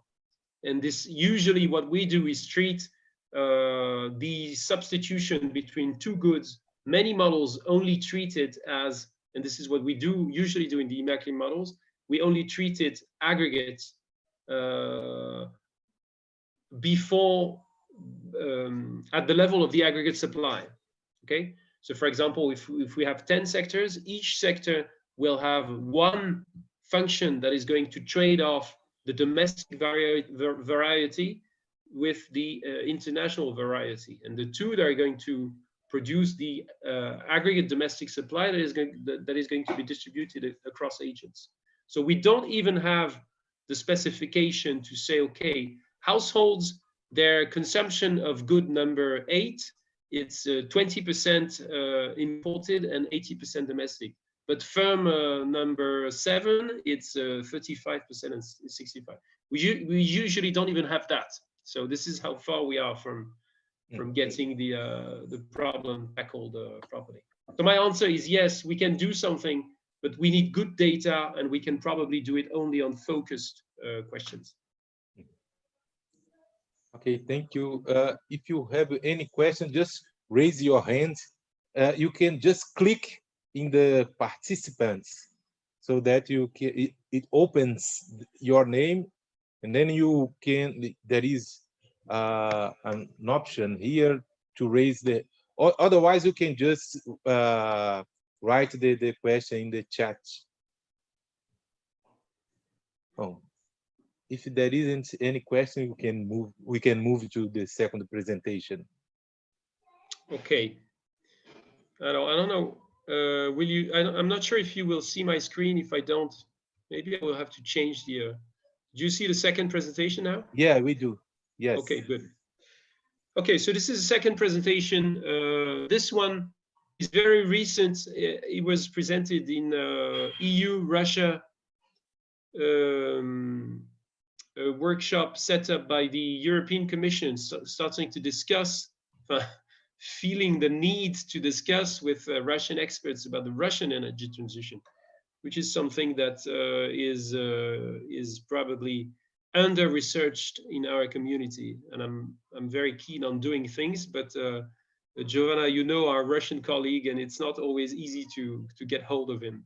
And this, usually what we do is treat the substitution between two goods. Many models only treat it as, and this is what we usually do in the IMACLIM models, we only treat it aggregate before, at the level of the aggregate supply, okay? So for example, if we have 10 sectors, each sector will have one function that is going to trade off the domestic variety with the international variety, and the two that are going to produce the aggregate domestic supply that is going to be distributed across agents. So we don't even have the specification to say, okay, households, their consumption of good number 8, it's 20% imported and 80% domestic. But firm number 7, it's 35% and 65%. We usually don't even have that. So this is how far we are from getting the problem tackled properly. So my answer is yes, we can do something, but we need good data, and we can probably do it only on focused questions. Okay, thank you. If you have any question, just raise your hand. You can just click in the participants so that you can, it opens your name, and then you can, there is an option here to raise the, or otherwise you can just write the question in the chat. Oh, if there isn't any question, we can move to the second presentation. Okay. I don't know. Will you? I'm not sure if you will see my screen. If I don't, maybe I will have to change the. Do you see the second presentation now? Yeah, we do. Yes. Okay, good. Okay, so this is the second presentation. This one is very recent. It was presented in EU-Russia a workshop set up by the European Commission, starting to discuss, feeling the need to discuss with Russian experts about the Russian energy transition, which is something that is probably under-researched in our community. And I'm very keen on doing things, but Giovanna, you know, our Russian colleague, and it's not always easy to get hold of him.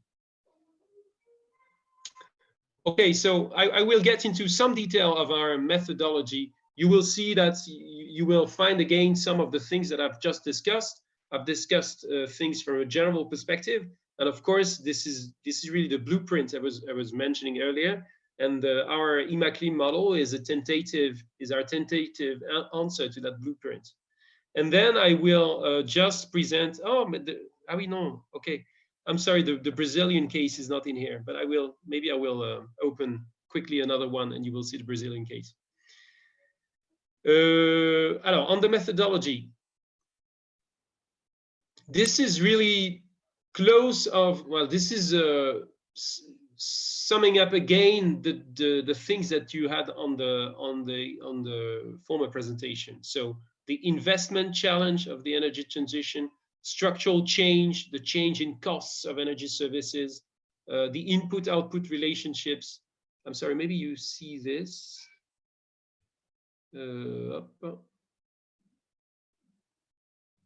Okay, so I will get into some detail of our methodology. You will see that you will find again some of the things that I've just discussed. I've discussed things from a general perspective, and of course, this is really the blueprint I was mentioning earlier. And our IMACLIM model is our tentative answer to that blueprint. And then I will just present. Ah oui, non. Okay. I'm sorry, the Brazilian case is not in here, but maybe I will open quickly another one and you will see the Brazilian case. Alors, on the methodology, this is really close of, well, this is summing up again the things that you had on the former presentation. So the investment challenge of the energy transition, structural change, the change in costs of energy services, the input-output relationships. I'm sorry, maybe you see this.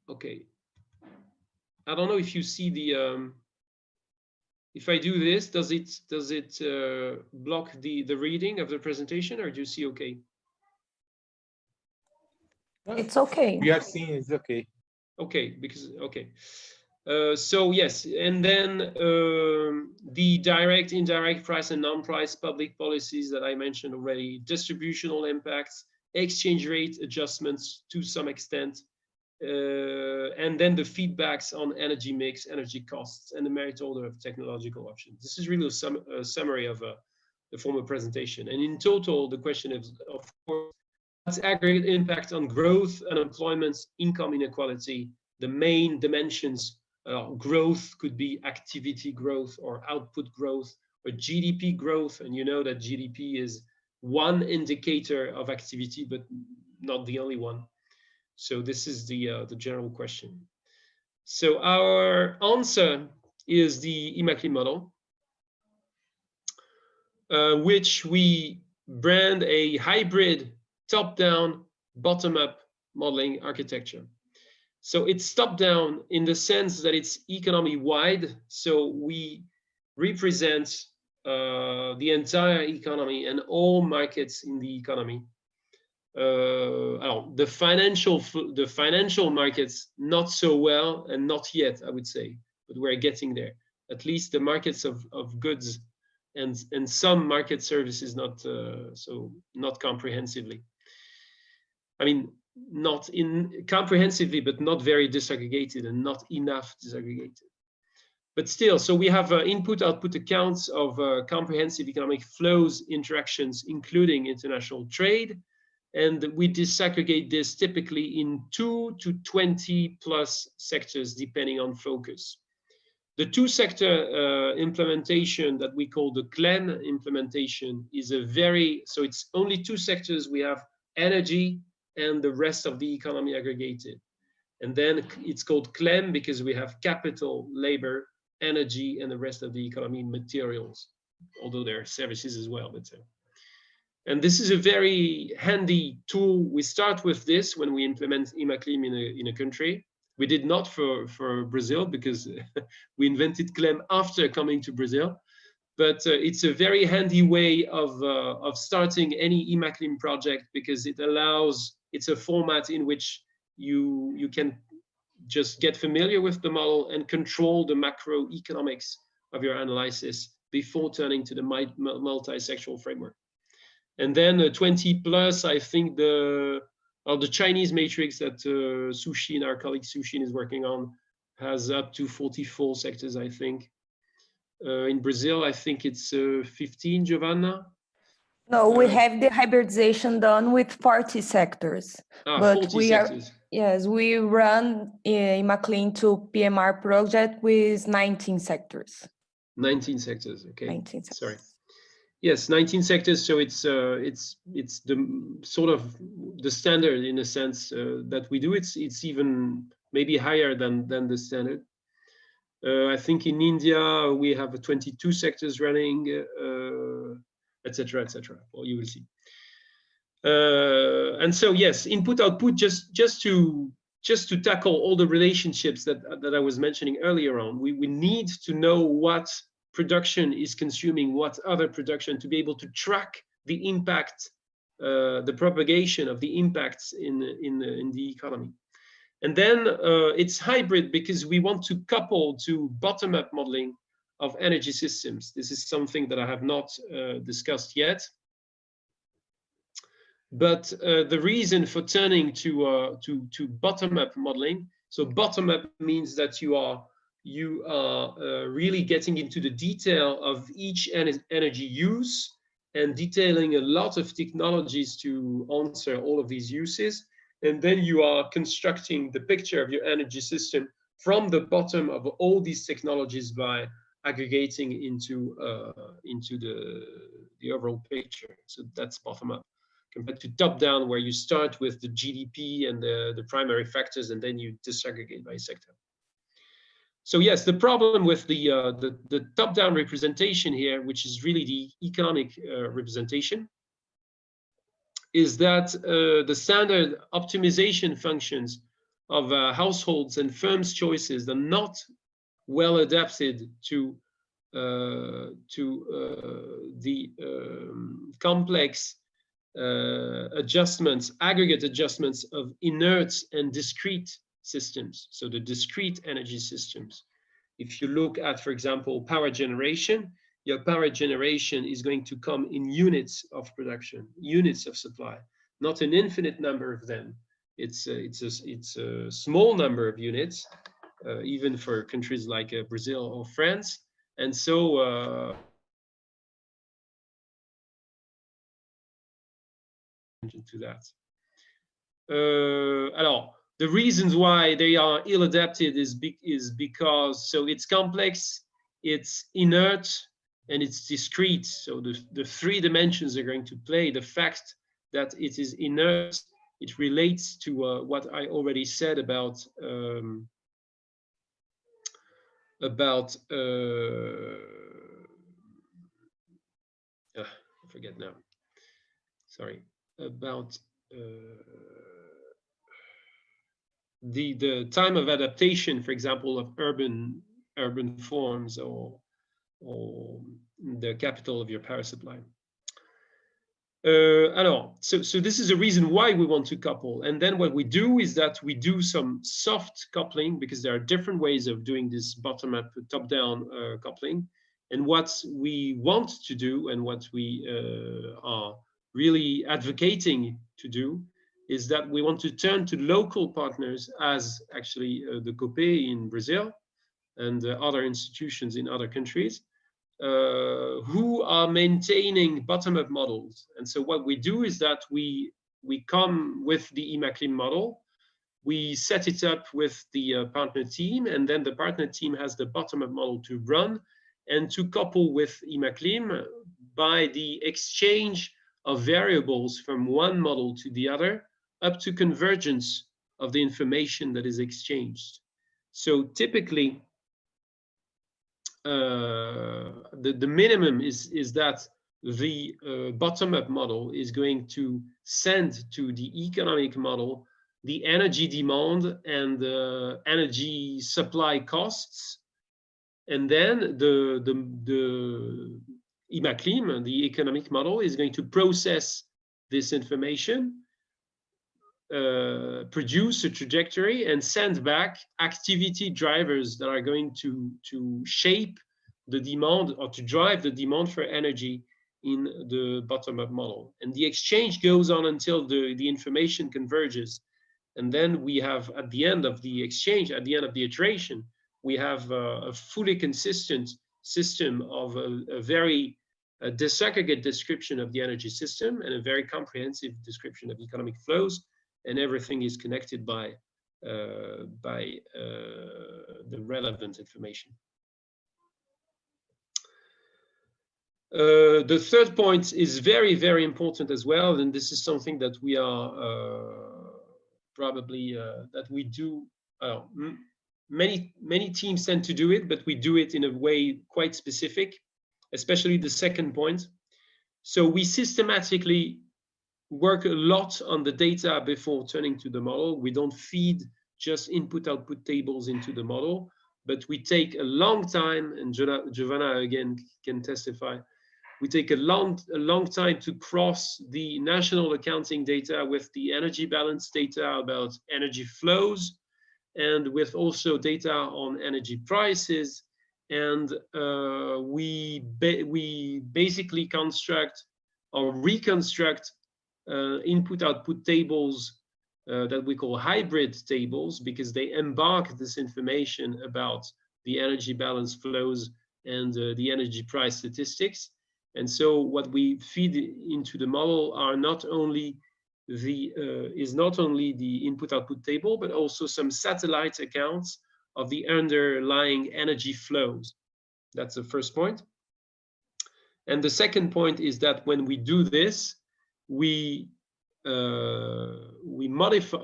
Okay. I don't know if you see the, if I do this, does it block the reading of the presentation, or do you see okay? It's okay. We are seeing it's okay. Okay, because, okay. So yes, and then the direct, indirect price and non-price public policies that I mentioned already, distributional impacts, exchange rate adjustments to some extent, and then the feedbacks on energy mix, energy costs, and the merit order of technological options. This is really a summary of the former presentation. And in total, the question is, of course, what's aggregate impact on growth, unemployment, income inequality, the main dimensions. Growth could be activity growth or output growth or GDP growth. And you know that GDP is one indicator of activity, but not the only one. So this is the general question. So our answer is the IMACLIM model, which we brand a hybrid top-down, bottom-up modeling architecture. So it's top-down in the sense that it's economy-wide. So we represent the entire economy and all markets in the economy. The financial markets not so well, and not yet, I would say, but we're getting there. At least the markets of goods and some market services not comprehensively. I mean, not comprehensively, but not very disaggregated and not enough disaggregated. But still, so we have input-output accounts of comprehensive economic flows, interactions, including international trade. And we disaggregate this typically in 2 to 20 plus sectors, depending on focus. The two-sector implementation that we call the CLEM implementation is so it's only two sectors. We have energy and the rest of the economy aggregated. And then it's called CLEM because we have capital, labor, energy, and the rest of the economy materials, although there are services as well. But and this is a very handy tool. We start with this when we implement IMACLIM in a country. We did not for Brazil because we invented CLEM after coming to Brazil. But it's a very handy way of starting any IMACLIM project because it allows, it's a format in which you can just get familiar with the model and control the macroeconomics of your analysis before turning to the multi-sectoral framework. And then 20 plus, I think the Chinese matrix that Sushin, our colleague Sushin, is working on has up to 44 sectors, I think. In Brazil, I think it's 15, Giovanna? No, we have the hybridization done with 40 sectors. But 40 sectors. Yes, we run IMACLIM to PMR project with 19 sectors. 19 sectors, okay. 19 sectors. Sorry. Yes, 19 sectors. So it's the sort of the standard in a sense that we do. It's even maybe higher than the standard. I think in India we have 22 sectors running, etc., etc. Well, you will see. And so yes, input output just to tackle all the relationships that I was mentioning earlier on. We need to know what production is consuming what other production to be able to track the impact, the propagation of the impacts in the economy. And then it's hybrid because we want to couple to bottom-up modeling of energy systems. This is something that I have not discussed yet. But the reason for turning to bottom-up modeling, so bottom-up means that you are you are really getting into the detail of each energy use and detailing a lot of technologies to answer all of these uses. And then you are constructing the picture of your energy system from the bottom of all these technologies by aggregating into the overall picture. So that's bottom up, compared to top down, where you start with the GDP and the primary factors, and then you disaggregate by sector. So yes, the problem with the top-down representation here, which is really the economic representation, is that the standard optimization functions of households and firms' choices are not well adapted to the complex adjustments, aggregate adjustments of inert and discrete systems, so the discrete energy systems. If you look at, for example, power generation, your power generation is going to come in units of production, units of supply, not an infinite number of them. It's a small number of units, even for countries like Brazil or France. And so to that. Alors, the reasons why they are ill-adapted is because, so it's complex, it's inert, and it's discrete. So the three dimensions are going to play. The fact that it is inert, it relates to what I already said about I forget now. Sorry, about the time of adaptation, for example, of urban forms or the capital of your power supply. Alors, so this is a reason why we want to couple. And then what we do is that we do some soft coupling, because there are different ways of doing this bottom-up, top-down coupling. And what we want to do, and what we are really advocating to do, is that we want to turn to local partners, as actually the COPE in Brazil and other institutions in other countries, who are maintaining bottom-up models. And so what we do is that we come with the IMACLIM model, we set it up with the partner team, and then the partner team has the bottom-up model to run and to couple with IMACLIM by the exchange of variables from one model to the other, up to convergence of the information that is exchanged. So typically, the minimum is that the bottom-up model is going to send to the economic model the energy demand and the energy supply costs, and then the IMACLIM, the economic model, is going to process this information, produce a trajectory, and send back activity drivers that are going to shape the demand, or to drive the demand for energy in the bottom-up model. And the exchange goes on until the information converges. And then we have, at the end of the exchange, at the end of the iteration, we have a fully consistent system of a very disaggregate description of the energy system, and a very comprehensive description of economic flows, and everything is connected by the relevant information. The third point is very, very important as well, and this is something that we are probably that we do. Many teams tend to do it, but we do it in a way quite specific, especially the second point. So we systematically work a lot on the data before turning to the model. We don't feed just input-output tables into the model, but we take a long time, and Giovanna again can testify, we take a long time to cross the national accounting data with the energy balance data about energy flows, and with also data on energy prices. And we basically construct or reconstruct input-output tables that we call hybrid tables, because they embark this information about the energy balance flows and the energy price statistics. And so what we feed into the model are not only the input-output table, but also some satellite accounts of the underlying energy flows. That's the first point. And the second point is that when we do this, we modify,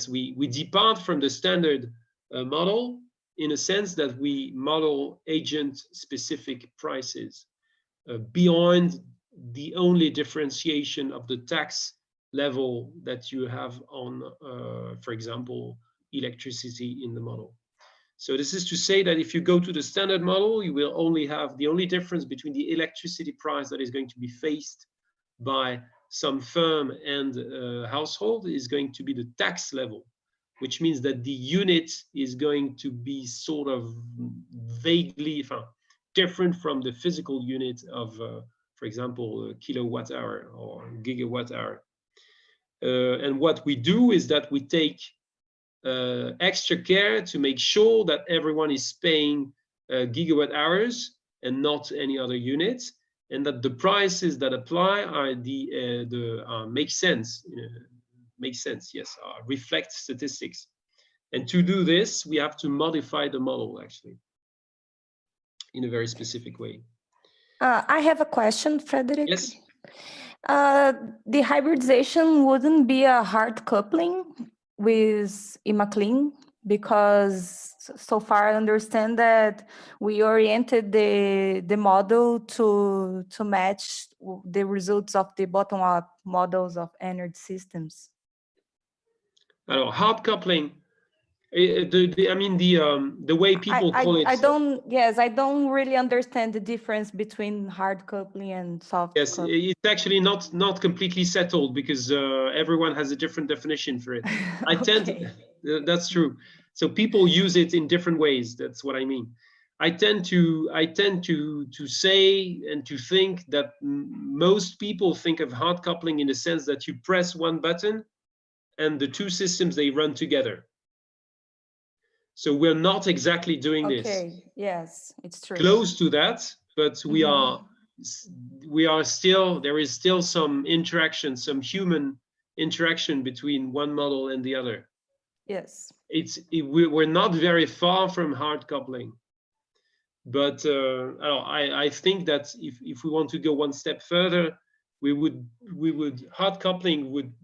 we depart from the standard model in a sense that we model agent-specific prices beyond the only differentiation of the tax level that you have on, for example, electricity in the model. So this is to say that if you go to the standard model, you will only have the only difference between the electricity price that is going to be faced by some firm and household is going to be the tax level, which means that the unit is going to be sort of vaguely different from the physical unit of, for example, kilowatt hour or gigawatt hour. And what we do is that we take extra care to make sure that everyone is paying gigawatt hours and not any other units, and that the prices that apply are make sense, reflect statistics. And to do this, we have to modify the model actually in a very specific way. I have a question, Frédéric. Yes. The hybridization wouldn't be a hard coupling with IMACLIM, because so far I understand that we oriented the model to match the results of the bottom-up models of energy systems. Alors, hard coupling, the way people call it. I don't really understand the difference between hard coupling and soft coupling. Yes, it's actually not completely settled because everyone has a different definition for it. That's true. So people use it in different ways. That's what I mean. I tend to say and to think that most people think of hard coupling in the sense that you press one button and the two systems, they run together. So we're not exactly doing this. Okay, yes, it's true. Close to that, but we are still, there is still some interaction, some human interaction between one model and the other. Yes. We're not very far from hard coupling. But I think that if we want to go one step further, hard coupling would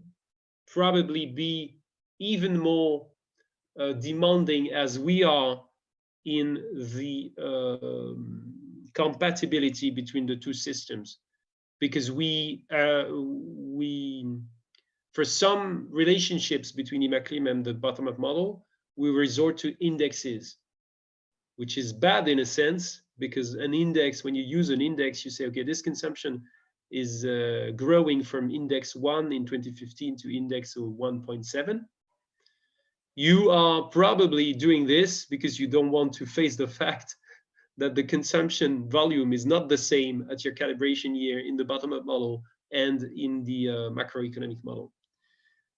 probably be even more demanding as we are in the compatibility between the two systems, because for some relationships between IMACLIM and the bottom-up model, we resort to indexes, which is bad in a sense, because an index, when you use an index, you say, okay, this consumption is growing from index 1 in 2015 to index 1.7. You are probably doing this because you don't want to face the fact that the consumption volume is not the same at your calibration year in the bottom-up model and in the macroeconomic model.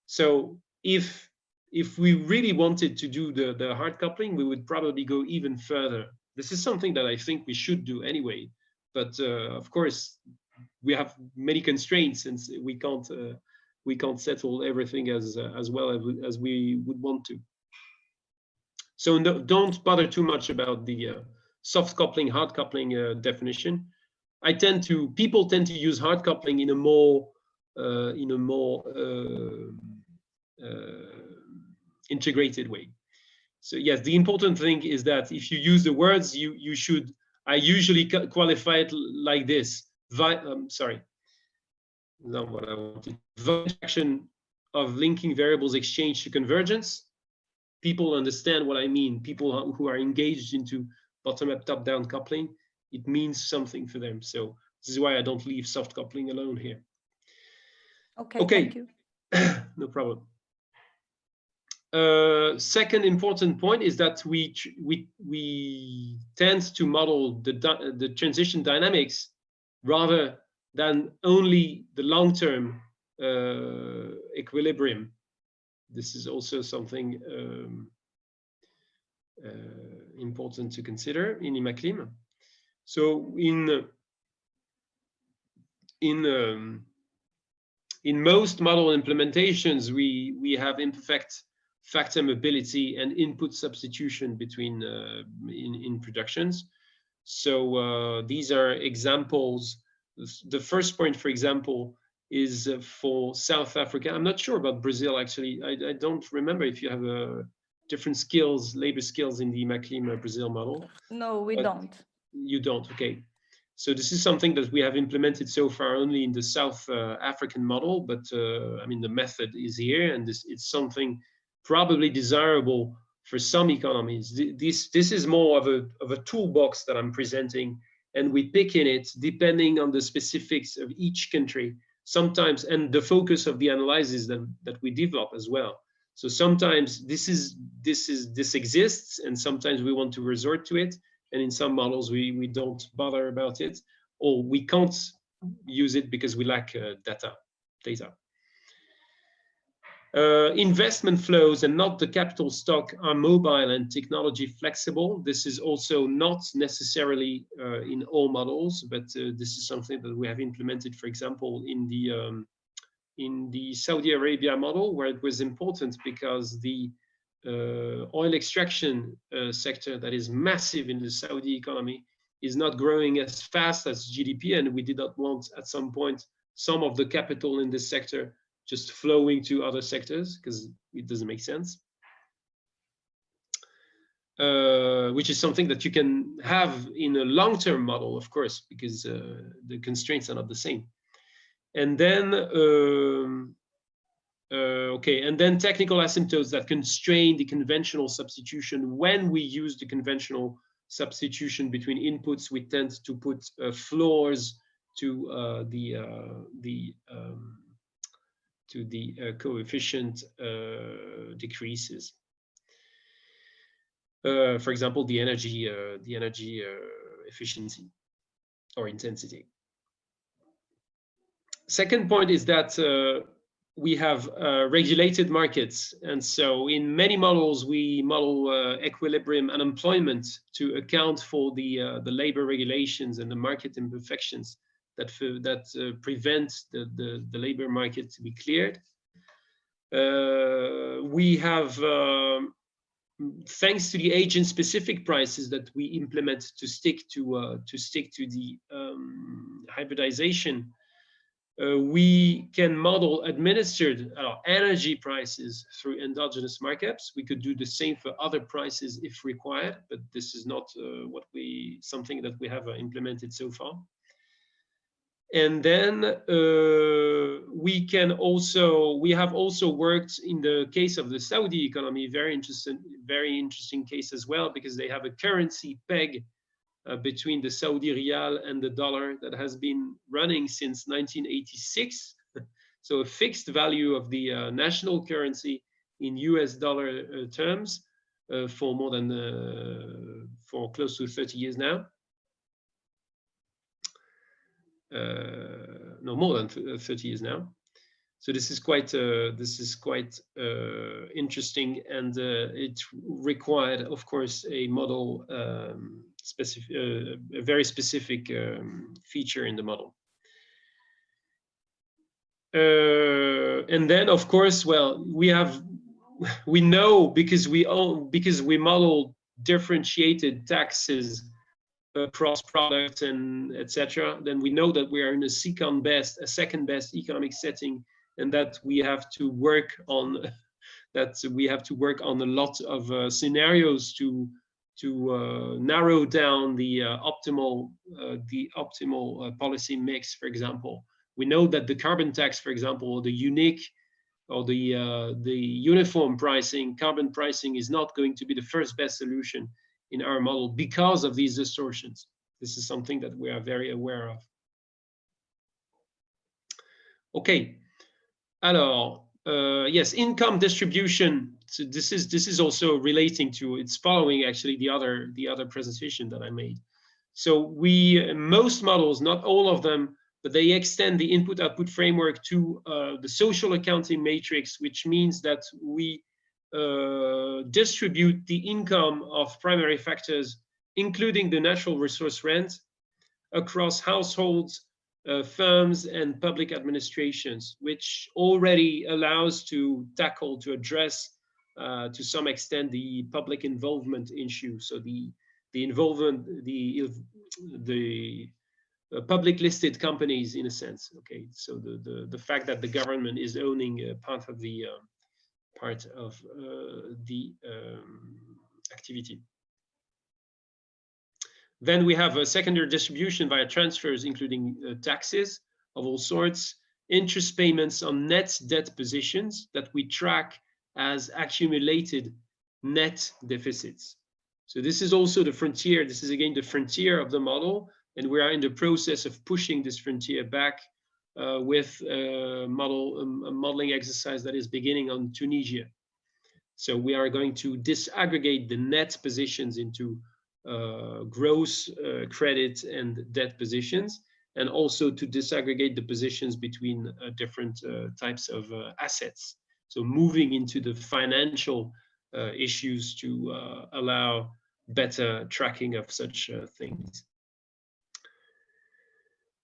So if we really wanted to do the hard coupling, we would probably go even further. This is something that I think we should do anyway, but of course we have many constraints, and we can't settle everything as well as we would want to. So don't bother too much about the soft coupling, hard coupling definition. People tend to use hard coupling in a more integrated way. So yes, the important thing is that if you use the words, you should. I usually qualify it like this. Sorry, not what I wanted. Action of linking variables exchange to convergence. People understand what I mean. People who are engaged into bottom-up, top-down coupling, it means something for them. So this is why I don't leave soft coupling alone here. Okay. Thank you. No problem. Second important point is that we tend to model the transition dynamics rather than only the long-term equilibrium. This is also something important to consider in IMACLIM. So in most model implementations, we have imperfect factor mobility and input substitution between in productions. So these are examples. The first point, for example, is for South Africa. I'm not sure about Brazil, actually. I don't remember if you have different skills, labor skills in the IMACLIM Brazil model. No, we don't. You don't, okay. So this is something that we have implemented so far only in the South African model, but I mean, the method is here, and it's something probably desirable for some economies. This is more of a toolbox that I'm presenting, and we pick in it depending on the specifics of each country sometimes, and the focus of the analysis that we develop as well. So sometimes this exists, and sometimes we want to resort to it. And in some models, we don't bother about it, or we can't use it because we lack data. Investment flows and not the capital stock are mobile and technology flexible. This is also not necessarily in all models, but this is something that we have implemented, for example, in the Saudi Arabia model, where it was important because the oil extraction sector that is massive in the Saudi economy is not growing as fast as GDP, and we did not want at some point some of the capital in this sector just flowing to other sectors, because it doesn't make sense. Which is something that you can have in a long-term model, of course, because the constraints are not the same. And then okay, and then technical asymptotes that constrain the conventional substitution. When we use the conventional substitution between inputs, we tend to put floors to the coefficient decreases. For example, the energy efficiency or intensity. Second point is that we have regulated markets, and so in many models we model equilibrium unemployment to account for the labor regulations and the market imperfections that prevent the labor market to be cleared. We have, thanks to the agent-specific prices that we implement to stick to the hybridization, we can model administered energy prices through endogenous markups. We could do the same for other prices if required, but this is not something that we have implemented so far. And then we have also worked in the case of the Saudi economy, very interesting case as well, because they have a currency peg between the Saudi riyal and the dollar that has been running since 1986. So a fixed value of the national currency in US dollar terms for more than, for close to 30 years now. No, more than 30 years now. So this is quite interesting, and it required, of course, a model a very specific feature in the model. And then, of course, well, we know because we model differentiated taxes across products and etc. Then we know that we are in a second best economic setting, and that we have to work on a lot of scenarios to narrow down the optimal policy mix. For example, we know that the carbon tax, for example, or the unique or the uniform pricing, carbon pricing, is not going to be the first best solution in our model because of these distortions. This is something that we are very aware of. Okay. Alors, yes, income distribution. So this is also relating to, it's following actually the other presentation that I made. So most models, not all of them, but they extend the input-output framework to the social accounting matrix, which means that we distribute the income of primary factors, including the natural resource rent, across households, firms, and public administrations, which already allows to tackle, to address to some extent the public involvement issue. So the involvement, the public listed companies in a sense. Okay, so the fact that the government is owning part of the activity. Then we have a secondary distribution via transfers, including taxes of all sorts, interest payments on net debt positions that we track as accumulated net deficits. So this is also the frontier. This is again the frontier of the model, and we are in the process of pushing this frontier back with a modeling exercise that is beginning on Tunisia. So we are going to disaggregate the net positions into gross credit and debt positions, and also to disaggregate the positions between different types of assets. So moving into the financial issues to allow better tracking of such things.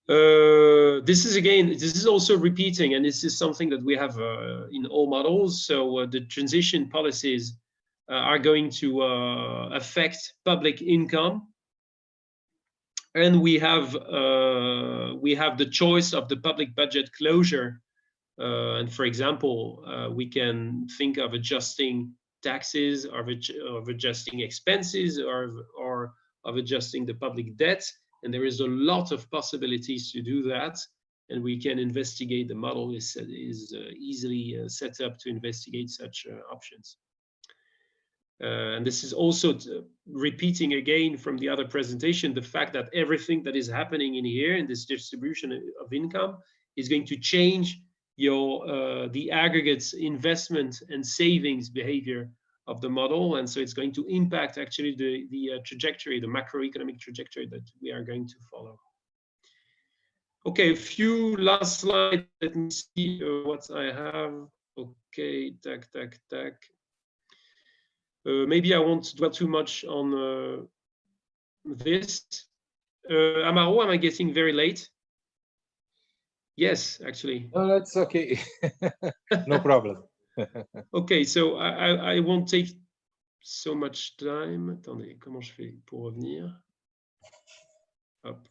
This is also repeating, and this is something that we have in all models. So the transition policies are going to affect public income, and we have the choice of the public budget closure. And for example, we can think of adjusting taxes, or of adjusting expenses, or of adjusting the public debt. And there is a lot of possibilities to do that. And we can investigate, the model is easily set up to investigate such options. And this is also repeating again from the other presentation, the fact that everything that is happening in here in this distribution of income is going to change your the aggregates investment and savings behavior of the model. And so it's going to impact actually the trajectory, the macroeconomic trajectory that we are going to follow. Okay, a few last slides. Let me see what I have. Okay, tac. Maybe I won't dwell too much on this. Amaro, am I getting very late? Yes, actually. No, that's okay. No problem. Okay, so I won't take so much time. Attendez, comment je fais pour revenir? Hop.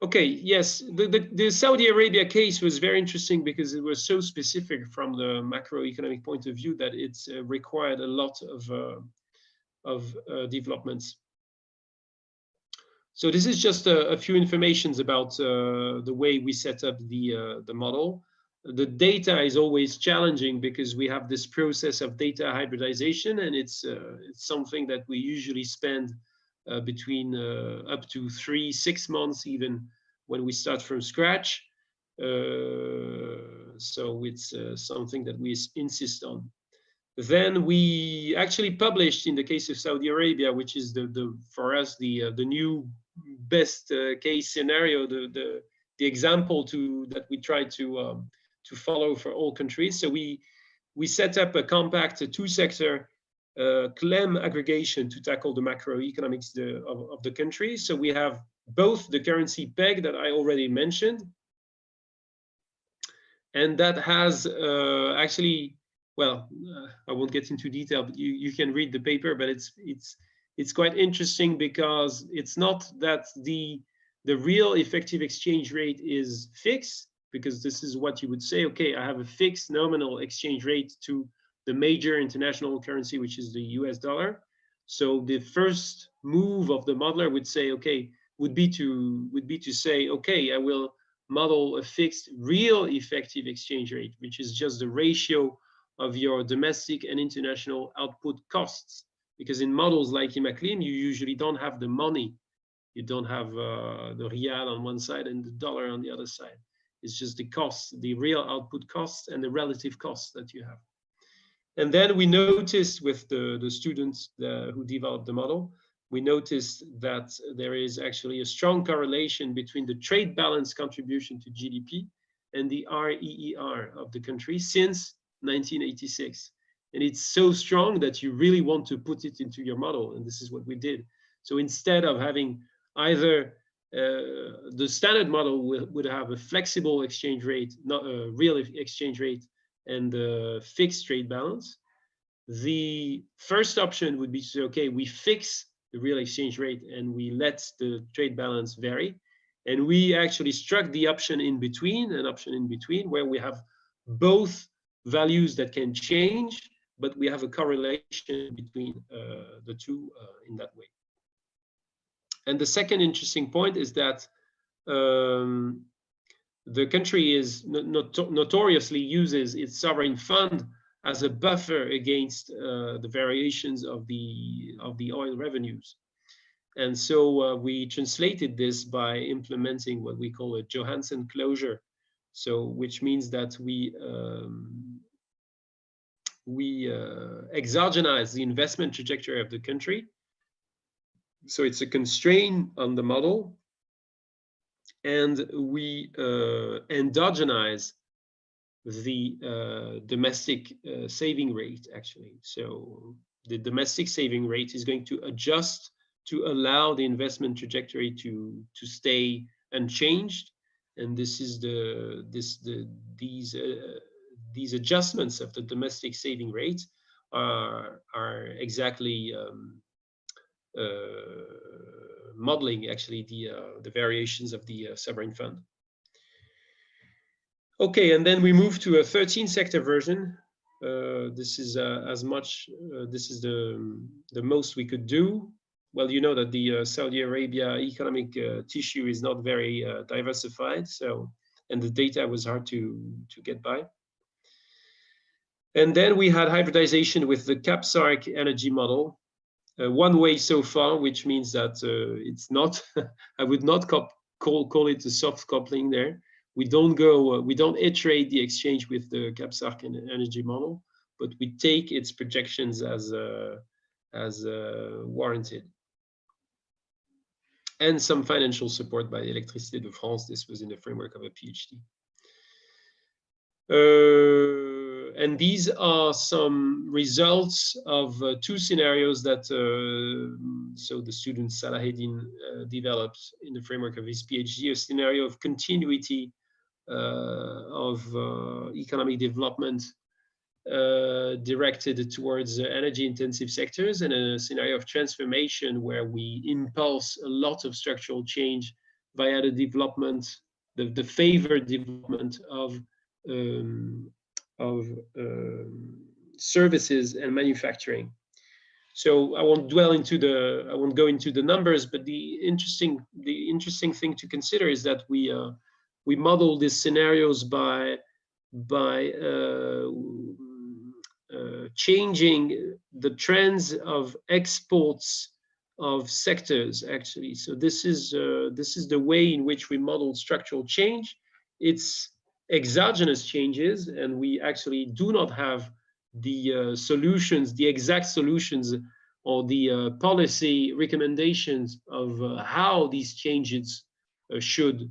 Okay, yes, the Saudi Arabia case was very interesting because it was so specific from the macroeconomic point of view that it's required a lot of developments. So this is just a few informations about the way we set up the model. The data is always challenging because we have this process of data hybridization, and it's something that we usually spend between up to 3-6 months even when we start from scratch. So it's something that we insist on. Then we actually published, in the case of Saudi Arabia, which is for us the new best case scenario, the example that we try to follow for all countries. So we set up a compact two-sector CLEM aggregation to tackle the macroeconomics of the country. So we have both the currency peg that I already mentioned, and that has actually, well, I won't get into detail, but you can read the paper, but it's quite interesting because it's not that the real effective exchange rate is fixed, because this is what you would say, okay, I have a fixed nominal exchange rate to the major international currency, which is the US dollar. So the first move of the modeler would say, okay, would be to say, okay, I will model a fixed real effective exchange rate, which is just the ratio of your domestic and international output costs. Because in models like IMACLIM, you usually don't have the money. You don't have the rial on one side and the dollar on the other side. It's just the costs, the real output costs and the relative costs that you have. And then we noticed with the students who developed the model, we noticed that there is actually a strong correlation between the trade balance contribution to GDP and the REER of the country, since 1986. And it's so strong that you really want to put it into your model. And this is what we did. So instead of having either the standard model would have a flexible exchange rate, not a real exchange rate, and a fixed trade balance. The first option would be to say, okay, we fix the real exchange rate and we let the trade balance vary. And we actually struck the option in between, an option in between, where we have both values that can change, but we have a correlation between the two in that way. And the second interesting point is that the country is notoriously uses its sovereign fund as a buffer against the variations of the oil revenues. And so we translated this by implementing what we call a Johansen closure. So which means that we exogenize the investment trajectory of the country. So it's a constraint on the model, and we endogenize the domestic saving rate, actually. So the domestic saving rate is going to adjust to allow the investment trajectory to stay unchanged. And this is these adjustments of the domestic saving rate are exactly modeling actually the variations of the sovereign fund. Okay, and then we move to a 13 sector version. This is as much. This is the most we could do. Well, you know that the Saudi Arabia economic tissue is not very diversified, so and the data was hard to get by. And then we had hybridization with the CAPSARC energy model. One way so far, which means that it's not, I would not call it a soft coupling there. We don't iterate the exchange with the CAPSARC energy model, but we take its projections as warranted. And some financial support by Électricité de France. This was in the framework of a PhD. And these are some results of two scenarios that so the student Salaheddin developed in the framework of his PhD, a scenario of continuity of economic development directed towards energy intensive sectors, and a scenario of transformation where we impulse a lot of structural change via the development, the favored development of services and manufacturing. So I won't go into the numbers, but the interesting thing to consider is that we model these scenarios by changing the trends of exports of sectors, actually. So this is the way in which we model structural change. It's exogenous changes, and we actually do not have the solutions, the exact solutions, or the policy recommendations of how these changes should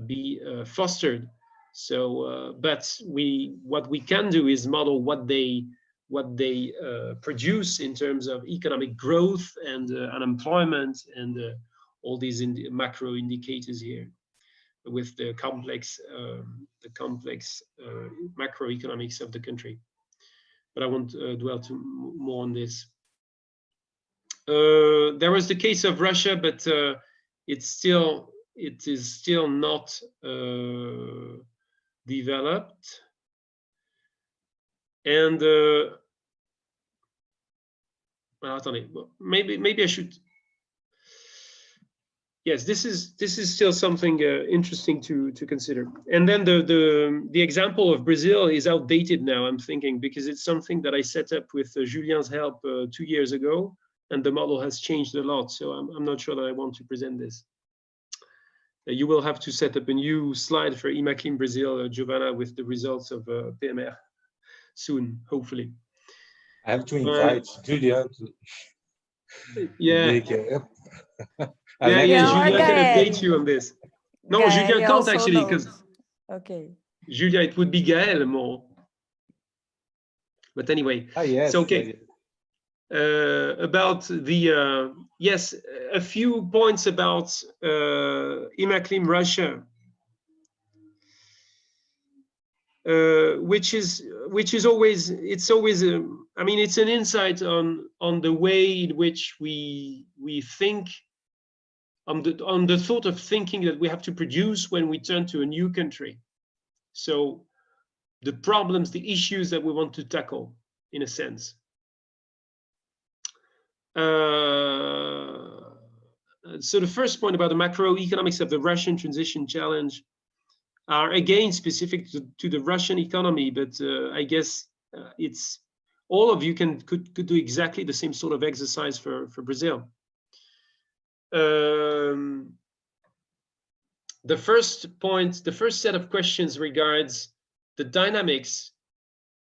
be fostered. So, but what we can do is model what they produce in terms of economic growth and unemployment and all these macro indicators here, with the complex macroeconomics of the country. But I won't dwell more on this. There was the case of Russia, but it is still not developed. And well, attendez, maybe I should. Yes, this is still something interesting to consider. And then the example of Brazil is outdated now, I'm thinking, because it's something that I set up with Julien's help 2 years ago, and the model has changed a lot. So I'm not sure that I want to present this. You will have to set up a new slide for IMACLIM Brazil, Giovanna, with the results of PMR soon, hopefully. I have to invite Julien to make it. Julien can update you on this. No, Julien can't actually, because okay. Julien, it would be Gaël more. But anyway, yes. so okay. About the yes, a few points about IMACLIM Russia, which is always, it's always I mean, it's an insight on the way in which we think, on the sort of thinking that we have to produce when we turn to a new country. So the problems, the issues that we want to tackle, in a sense. So the first point about the macroeconomics of the Russian transition challenge are again specific to the Russian economy, but I guess it's all of you could do exactly the same sort of exercise for Brazil. The first point, the first set of questions regards the dynamics.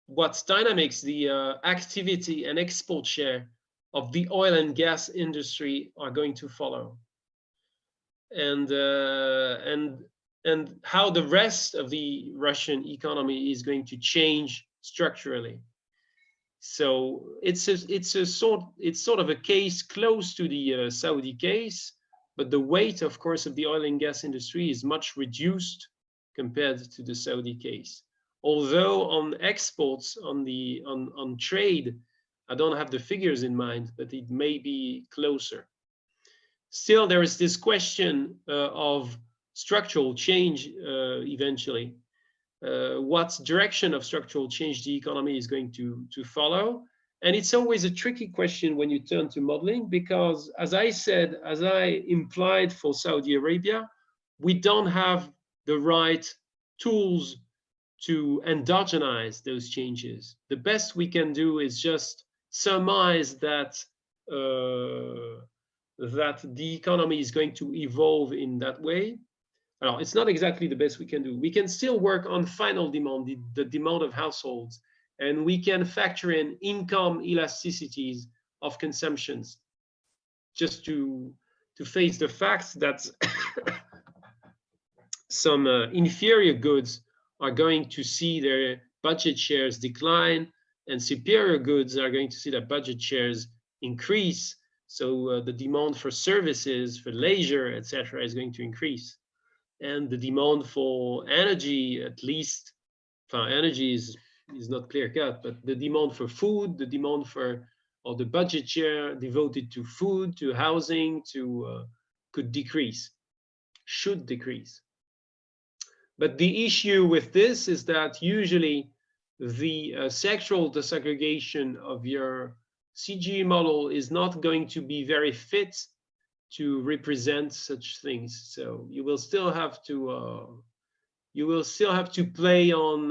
What's dynamics? The activity and export share of the oil and gas industry are going to follow, and how the rest of the Russian economy is going to change structurally. So it's sort of a case close to the Saudi case, but the weight, of course, of the oil and gas industry is much reduced compared to the Saudi case. Although on exports, on trade, I don't have the figures in mind, but it may be closer. Still, there is this question of structural change eventually. What direction of structural change the economy is going to follow. And it's always a tricky question when you turn to modeling, because as I said, as I implied for Saudi Arabia, we don't have the right tools to endogenize those changes. The best we can do is just surmise that that the economy is going to evolve in that way. Well, it's not exactly the best we can do. We can still work on final demand, the demand of households, and we can factor in income elasticities of consumptions, just to face the fact that some inferior goods are going to see their budget shares decline, and superior goods are going to see their budget shares increase. So the demand for services, for leisure, etc., is going to increase. And the demand for energy, at least, energy is not clear cut, but the demand for food, the demand for, or the budget share devoted to food, to housing, could decrease, should decrease. But the issue with this is that usually the sectoral disaggregation of your CGE model is not going to be very fit to represent such things. So you will still have to play on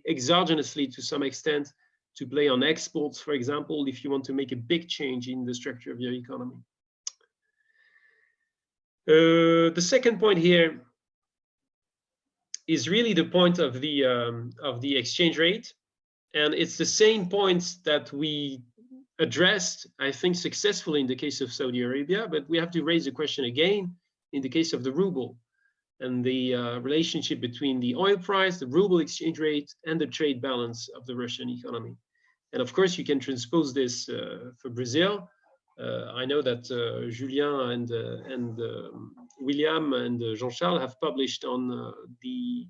exogenously to some extent, to play on exports, for example, if you want to make a big change in the structure of your economy. The second point here is really the point of the exchange rate, and it's the same points that we addressed, I think, successfully in the case of Saudi Arabia, but we have to raise the question again in the case of the ruble and the relationship between the oil price, the ruble exchange rate, and the trade balance of the Russian economy. And of course, you can transpose this for Brazil. I know that Julien and William and Jean-Charles have published on the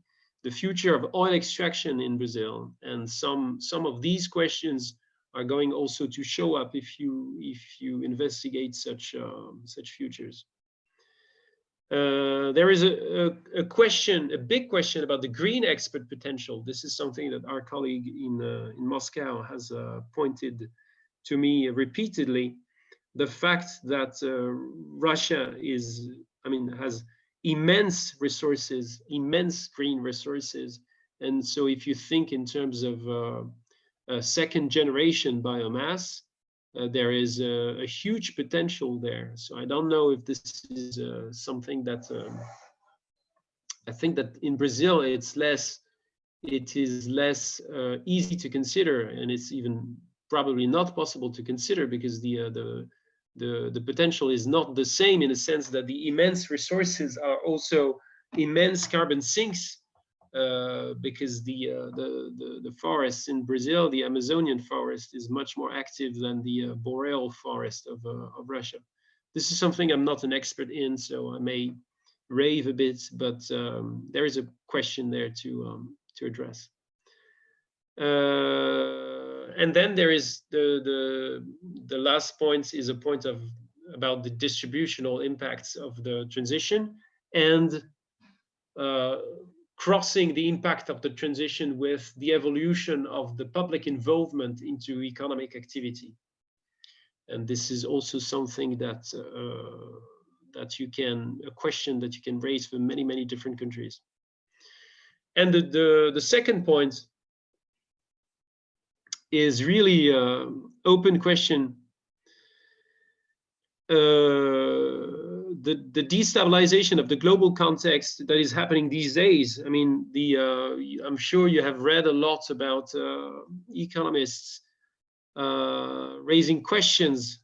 future of oil extraction in Brazil, and some of these questions are going also to show up if you investigate such futures. There is a question, a big question about the green export potential. This is something that our colleague in Moscow has pointed to me repeatedly. The fact that Russia has immense resources, immense green resources, and so if you think in terms of second generation biomass, there is a huge potential there. So I don't know if this is something that I think that in Brazil it is less easy to consider, and it's even probably not possible to consider because the potential is not the same, in a sense that the immense resources are also immense carbon sinks because the forests in Brazil, the Amazonian forest, is much more active than the boreal forest of Russia. This is something I'm not an expert in, so I may rave a bit, but there is a question there to address. And then there is the last point is a point about the distributional impacts of the transition and crossing the impact of the transition with the evolution of the public involvement into economic activity. And this is also something that a question that you can raise for many, many different countries. And the second point is really open question. The destabilization of the global context that is happening these days. I mean, I'm sure you have read a lot about economists raising questions.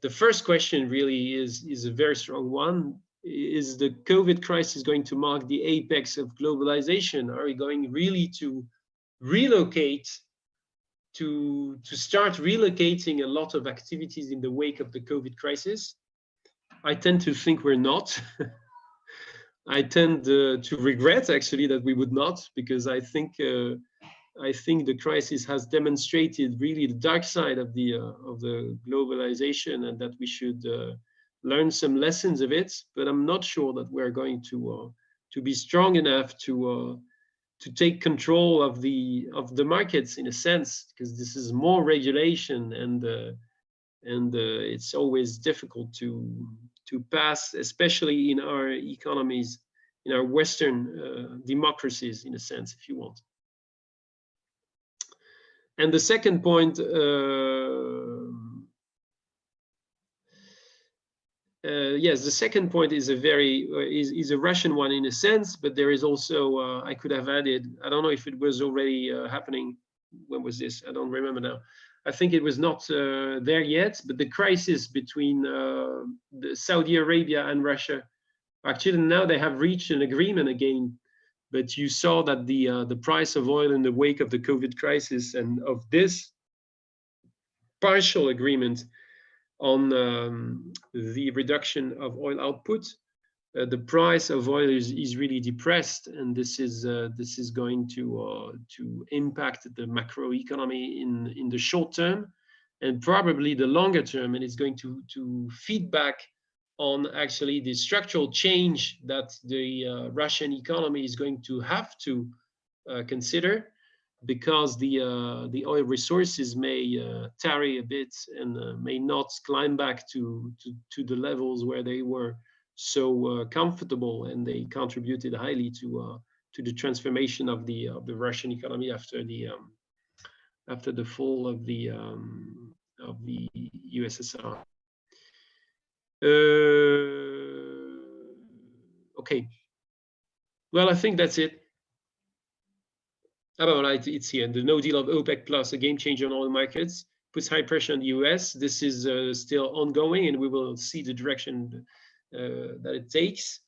The first question really is a very strong one. Is the COVID crisis going to mark the apex of globalization? Are we going really to relocate, to start relocating a lot of activities in the wake of the COVID crisis? I tend to think we're not. I tend to regret actually that we would not, because I think the crisis has demonstrated really the dark side of the globalization, and that we should learn some lessons of it. But I'm not sure that we're going to be strong enough to take control of the markets in a sense, because this is more regulation, and it's always difficult to pass, especially in our economies, in our Western democracies, in a sense, if you want. And the second point, yes, the second point is a Russian one in a sense, but there is also, I could have added, I don't know if it was already happening. When was this? I don't remember now. I think it was not there yet, but the crisis between Saudi Arabia and Russia, actually now they have reached an agreement again. But you saw that the price of oil in the wake of the COVID crisis and of this partial agreement on the reduction of oil output, the price of oil is really depressed, and this is going to impact the macroeconomy in the short term, and probably the longer term, and it's going to feed back on actually the structural change that the Russian economy is going to have to consider, because the oil resources may tarry a bit and may not climb back to the levels where they were so comfortable, and they contributed highly to the transformation of the Russian economy after the fall of the USSR. Okay. Well, I think that's it. Oh, right, it's here. The no deal of OPEC plus, a game changer on oil markets, puts high pressure on the US. This is still ongoing, and we will see the direction that it takes.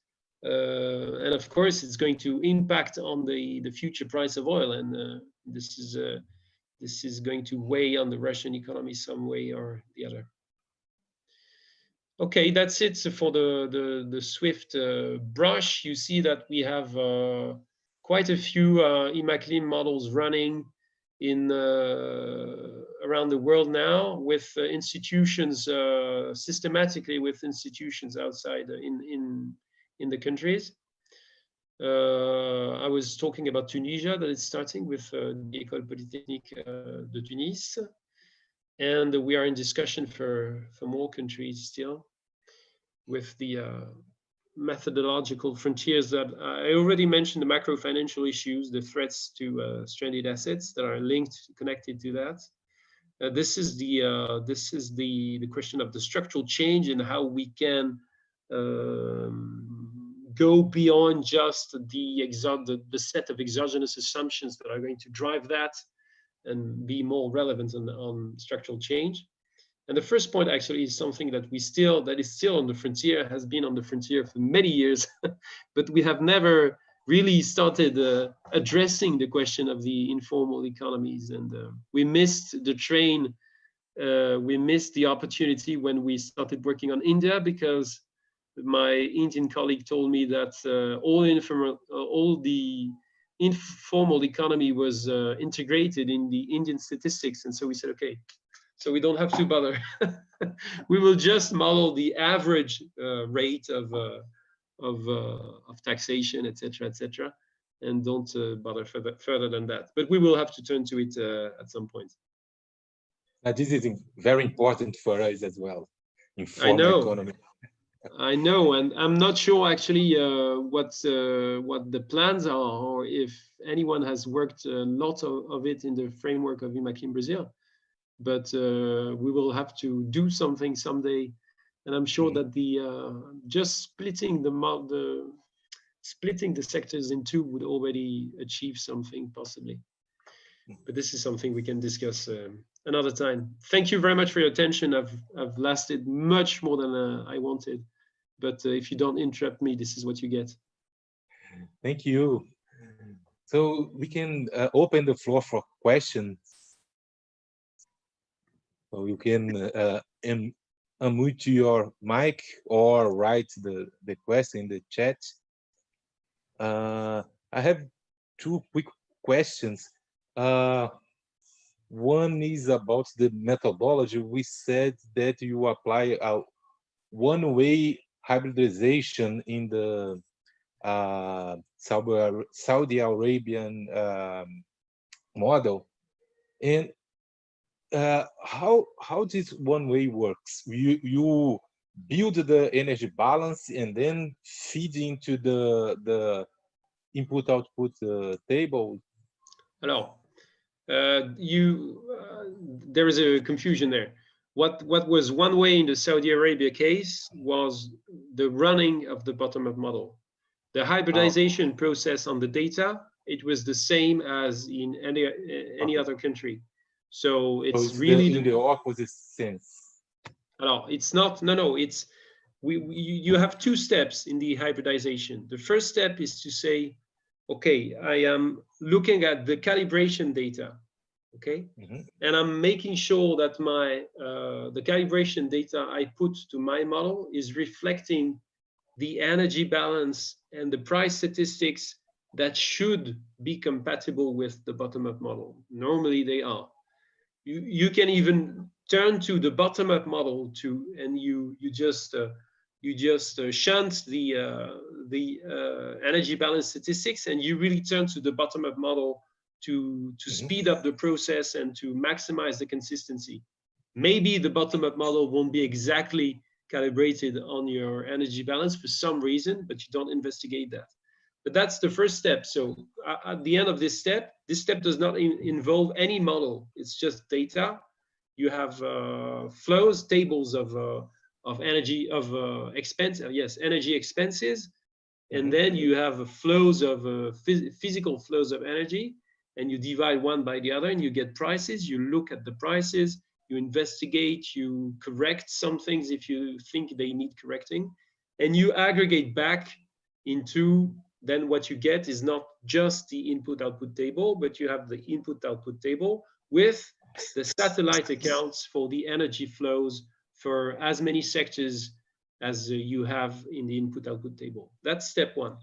And of course, it's going to impact on the future price of oil, and this is going to weigh on the Russian economy some way or the other. Okay, that's it for the swift brush. You see that we have quite a few IMACLIM models running in around the world now, with institutions systematically with institutions outside in the countries. I was talking about Tunisia, that is starting with the École Polytechnique de Tunis. And we are in discussion for more countries still, with the methodological frontiers that I already mentioned, the macro financial issues, the threats to stranded assets that are linked, connected to that. This is the question of the structural change and how we can go beyond just the set of exogenous assumptions that are going to drive that, and be more relevant on structural change. And the first point actually is something that is still on the frontier, has been on the frontier for many years, but we have never really started addressing the question of the informal economies. And we missed the train. We missed the opportunity when we started working on India, because my Indian colleague told me that all the informal economy was integrated in the Indian statistics. And so we said, okay, so we don't have to bother. We will just model the average rate of taxation, etc., and don't bother further than that. But we will have to turn to it at some point. This is very important for us as well. Informal economy. I know, and I'm not sure actually what the plans are, or if anyone has worked a lot of it in the framework of IMACLIM Brazil. But we will have to do something someday, and I'm sure that the just splitting the sectors in two would already achieve something possibly. But this is something we can discuss another time. Thank you very much for your attention. I've lasted much more than I wanted, but if you don't interrupt me, this is what you get. Thank you. So we can open the floor for questions. So you can unmute your mic or write the question in the chat. I have two quick questions. One is about the methodology. We said that you apply a one-way hybridization in the Saudi Arabian model, and how this one way works? You build the energy balance and then feed into the input-output table. Alors, there is a confusion there. What was one way in the Saudi Arabia case was the running of the bottom-up model. The hybridization process on the data, it was the same as in any other country. So it's really in the opposite sense. Alors, it's not. No. It's you have two steps in the hybridization. The first step is to say, okay, I am looking at the calibration data, okay, and I'm making sure that my the calibration data I put to my model is reflecting the energy balance and the price statistics that should be compatible with the bottom-up model. Normally they are. You can even turn to the bottom-up model and you just shunt the energy balance statistics, and you really turn to the bottom-up model to speed up the process and to maximize the consistency. Maybe the bottom-up model won't be exactly calibrated on your energy balance for some reason, but you don't investigate that. But that's the first step. So at the end of this step does not involve any model. It's just data. You have flows, tables of energy energy expenses, and then you have flows of physical flows of energy, and you divide one by the other, and you get prices. You look at the prices, you investigate, you correct some things if you think they need correcting, and you aggregate back into. Then what you get is not just the input-output table, but you have the input-output table with the satellite accounts for the energy flows for as many sectors as you have in the input-output table. That's step one.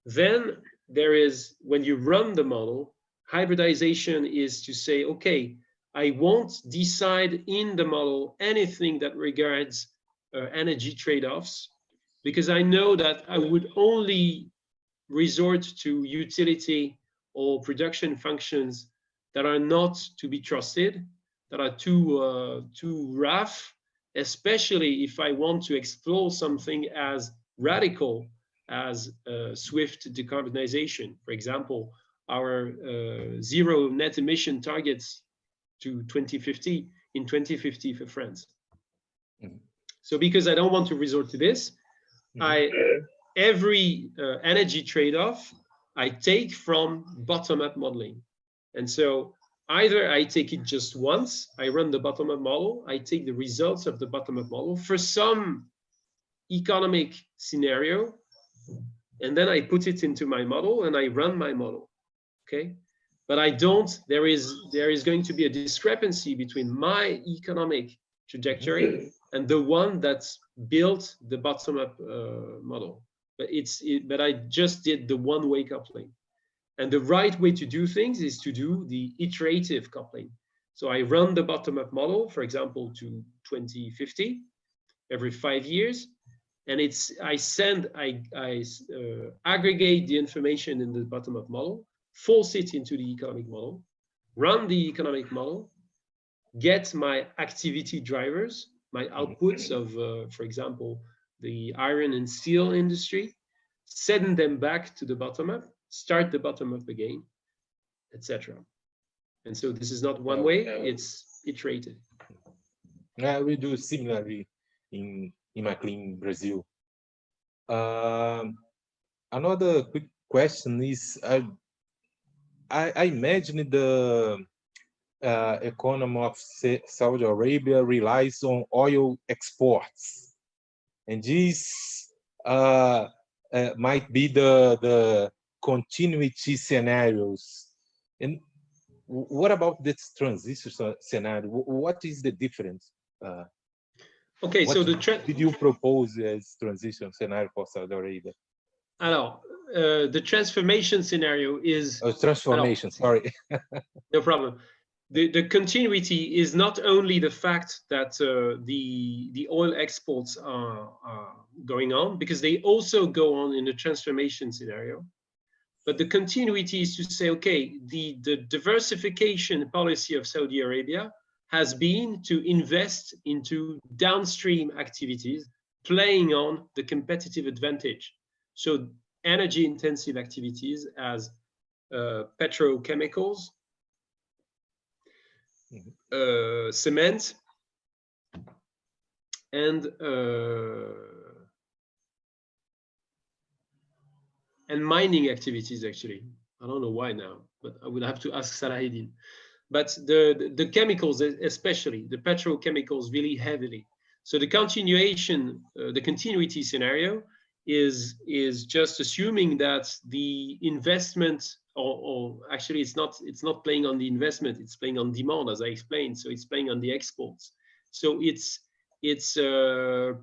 Then there is, when you run the model, hybridization is to say, okay, I won't decide in the model anything that regards energy trade-offs, because I know that I would only resort to utility or production functions that are not to be trusted, that are too rough, especially if I want to explore something as radical as swift decarbonization. For example, our zero net emission targets to 2050 in 2050 for France. So because I don't want to resort to this, every energy trade-off I take from bottom-up modeling. And so either I take it just once, I run the bottom-up model, I take the results of the bottom-up model. For some economic scenario, and then I put it into my model and I run my model. Okay, but I don't. There is going to be a discrepancy between my economic trajectory and the one that's built the bottom-up model. But I just did the one-way coupling. And the right way to do things is to do the iterative coupling. So I run the bottom-up model, for example, to 2050 every 5 years, and I aggregate the information in the bottom-up model, force it into the economic model, run the economic model, get my activity drivers, my outputs of, for example, the iron and steel industry, send them back to the bottom-up, start the bottom-up again, etc. And so this is not one way, it's iterative. Yeah, we do similarly in IMACLIM Brazil. Another quick question is, I imagine the economy of Saudi Arabia relies on oil exports, and this might be the continuity scenarios. And what about this transition scenario? What is the difference? Okay, so did you propose as transition scenario for Saudi Arabia? Alors, the transformation scenario is... transformation, sorry. No problem. The continuity is not only the fact that the oil exports are going on, because they also go on in the transformation scenario. But the continuity is to say, okay, the diversification policy of Saudi Arabia has been to invest into downstream activities, playing on the competitive advantage. So energy intensive activities as petrochemicals, cement, and mining activities, actually. I don't know why now, but I would have to ask Salahidin. But the chemicals, especially the petrochemicals, really heavily. So the continuation, the continuity scenario is just assuming that the investment, or actually it's not playing on the investment, it's playing on demand, as I explained. So it's playing on the exports. So it's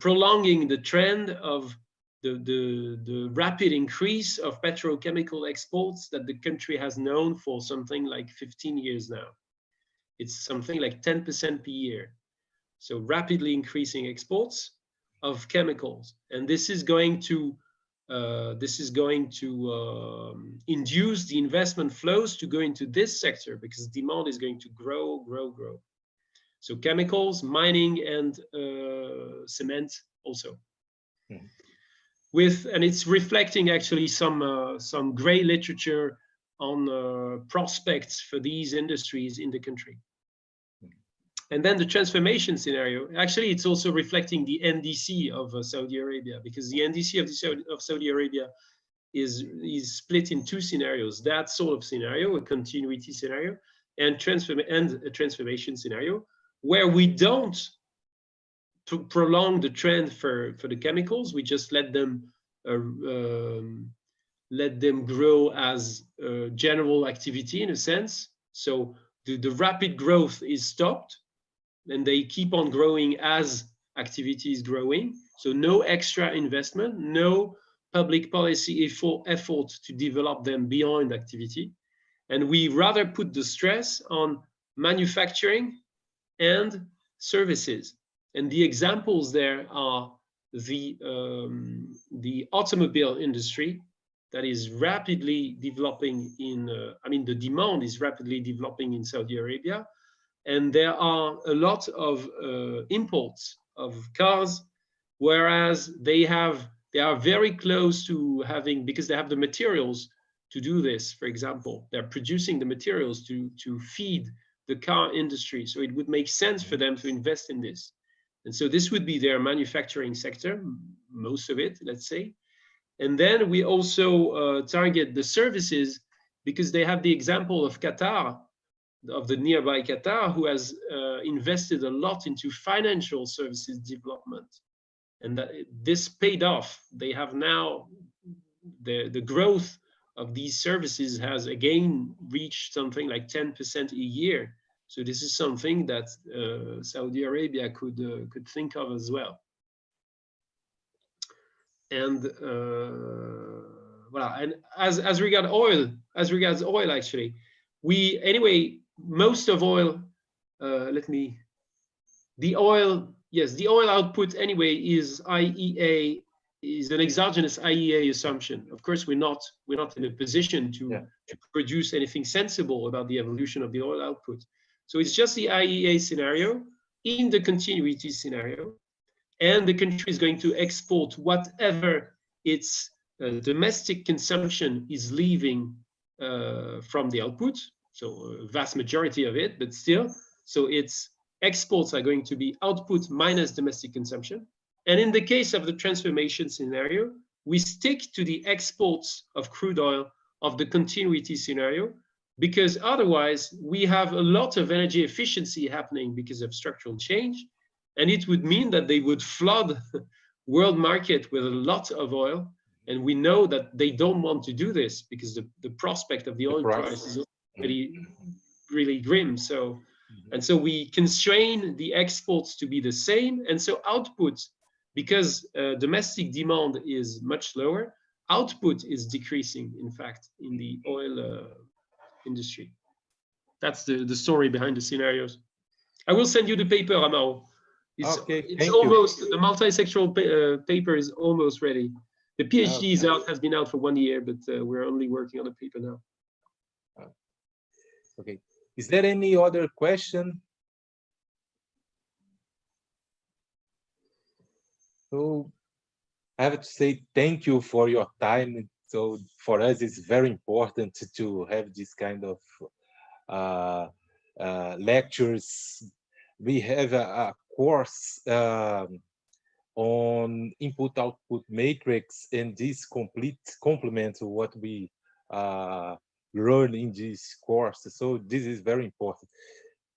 prolonging the trend of the rapid increase of petrochemical exports that the country has known for something like 15 years now. It's something like 10% per year. So rapidly increasing exports of chemicals, and this is going to induce the investment flows to go into this sector, because demand is going to grow. So chemicals, mining, and cement also. Mm-hmm. And it's reflecting actually some great literature on prospects for these industries in the country. And then the transformation scenario, actually, it's also reflecting the NDC of Saudi Arabia, because the NDC of Saudi Arabia is split in two scenarios: that sort of scenario, a continuity scenario, and a transformation scenario, where we don't prolong the trend for the chemicals. We just let them grow as general activity, in a sense. So the rapid growth is stopped, and they keep on growing as activity is growing. So no extra investment, no public policy effort to develop them beyond activity. And we rather put the stress on manufacturing and services. And the examples there are the automobile industry that is rapidly developing the demand is rapidly developing in Saudi Arabia. And there are a lot of imports of cars, whereas they are very close to having, because they have the materials to do this. For example, they're producing the materials to feed the car industry. So it would make sense for them to invest in this. And so this would be their manufacturing sector, most of it, let's say. And then we also target the services, because they have the example of Qatar, of the nearby Qatar, who has invested a lot into financial services development. And that this paid off. They have now the growth of these services has again reached something like 10% a year. So this is something that Saudi Arabia could think of as well. And voilà. And as regards oil, actually, most of oil. The oil output anyway is an exogenous IEA assumption. Of course, we're not in a position to produce anything sensible about the evolution of the oil output. So it's just the IEA scenario in the continuity scenario, and the country is going to export whatever its domestic consumption is leaving from the output. So a vast majority of it, but still, so its exports are going to be output minus domestic consumption. And in the case of the transformation scenario, we stick to the exports of crude oil of the continuity scenario, because otherwise we have a lot of energy efficiency happening because of structural change. And it would mean that they would flood world market with a lot of oil. And we know that they don't want to do this because the prospect of the oil price is already really grim. So, and so we constrain the exports to be the same. And so output, because domestic demand is much lower, output is decreasing, in fact, in the oil industry. That's the story behind the scenarios. I will send you the paper, Amaro. It's almost, the multi-sectoral paper is almost ready. The PhD is out, has been out for 1 year, but we're only working on the paper now. Okay. Is there any other question? So I have to say thank you for your time. So for us, it's very important to have this kind of lectures. We have a course on input-output matrix, and this complements what we learn in this course. So this is very important.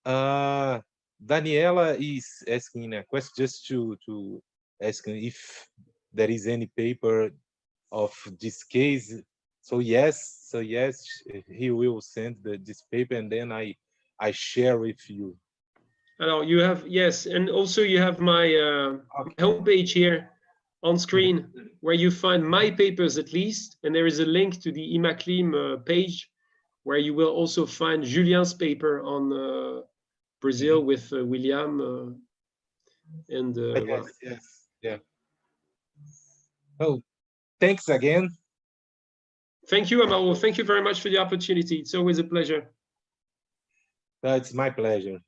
Daniela is asking a question just to ask if there is any paper of this case. So yes, he will send this paper, and then I share with you. Hello, you have, yes, and also you have my homepage here on screen where you find my papers at least, and there is a link to the IMACLIM page where you will also find Julien's paper on Brazil with William and yeah. Oh, thanks again. Thank you, Amaro. Thank you very much for the opportunity. It's always a pleasure. It's my pleasure.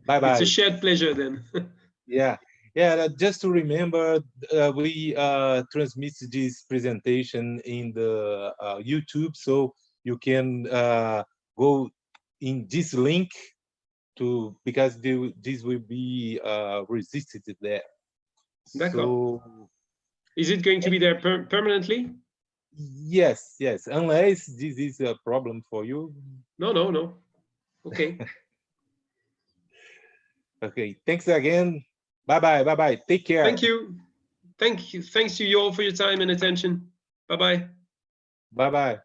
Bye-bye. It's a shared pleasure then. Yeah. Just to remember, we transmit this presentation in the YouTube, so you can go in this link because this will be resisted there. So, is it going to be there permanently? Yes, unless this is a problem for you. No. Okay. Okay, thanks again. Bye-bye. Take care. Thank you. Thanks to you all for your time and attention. Bye-bye. Bye-bye.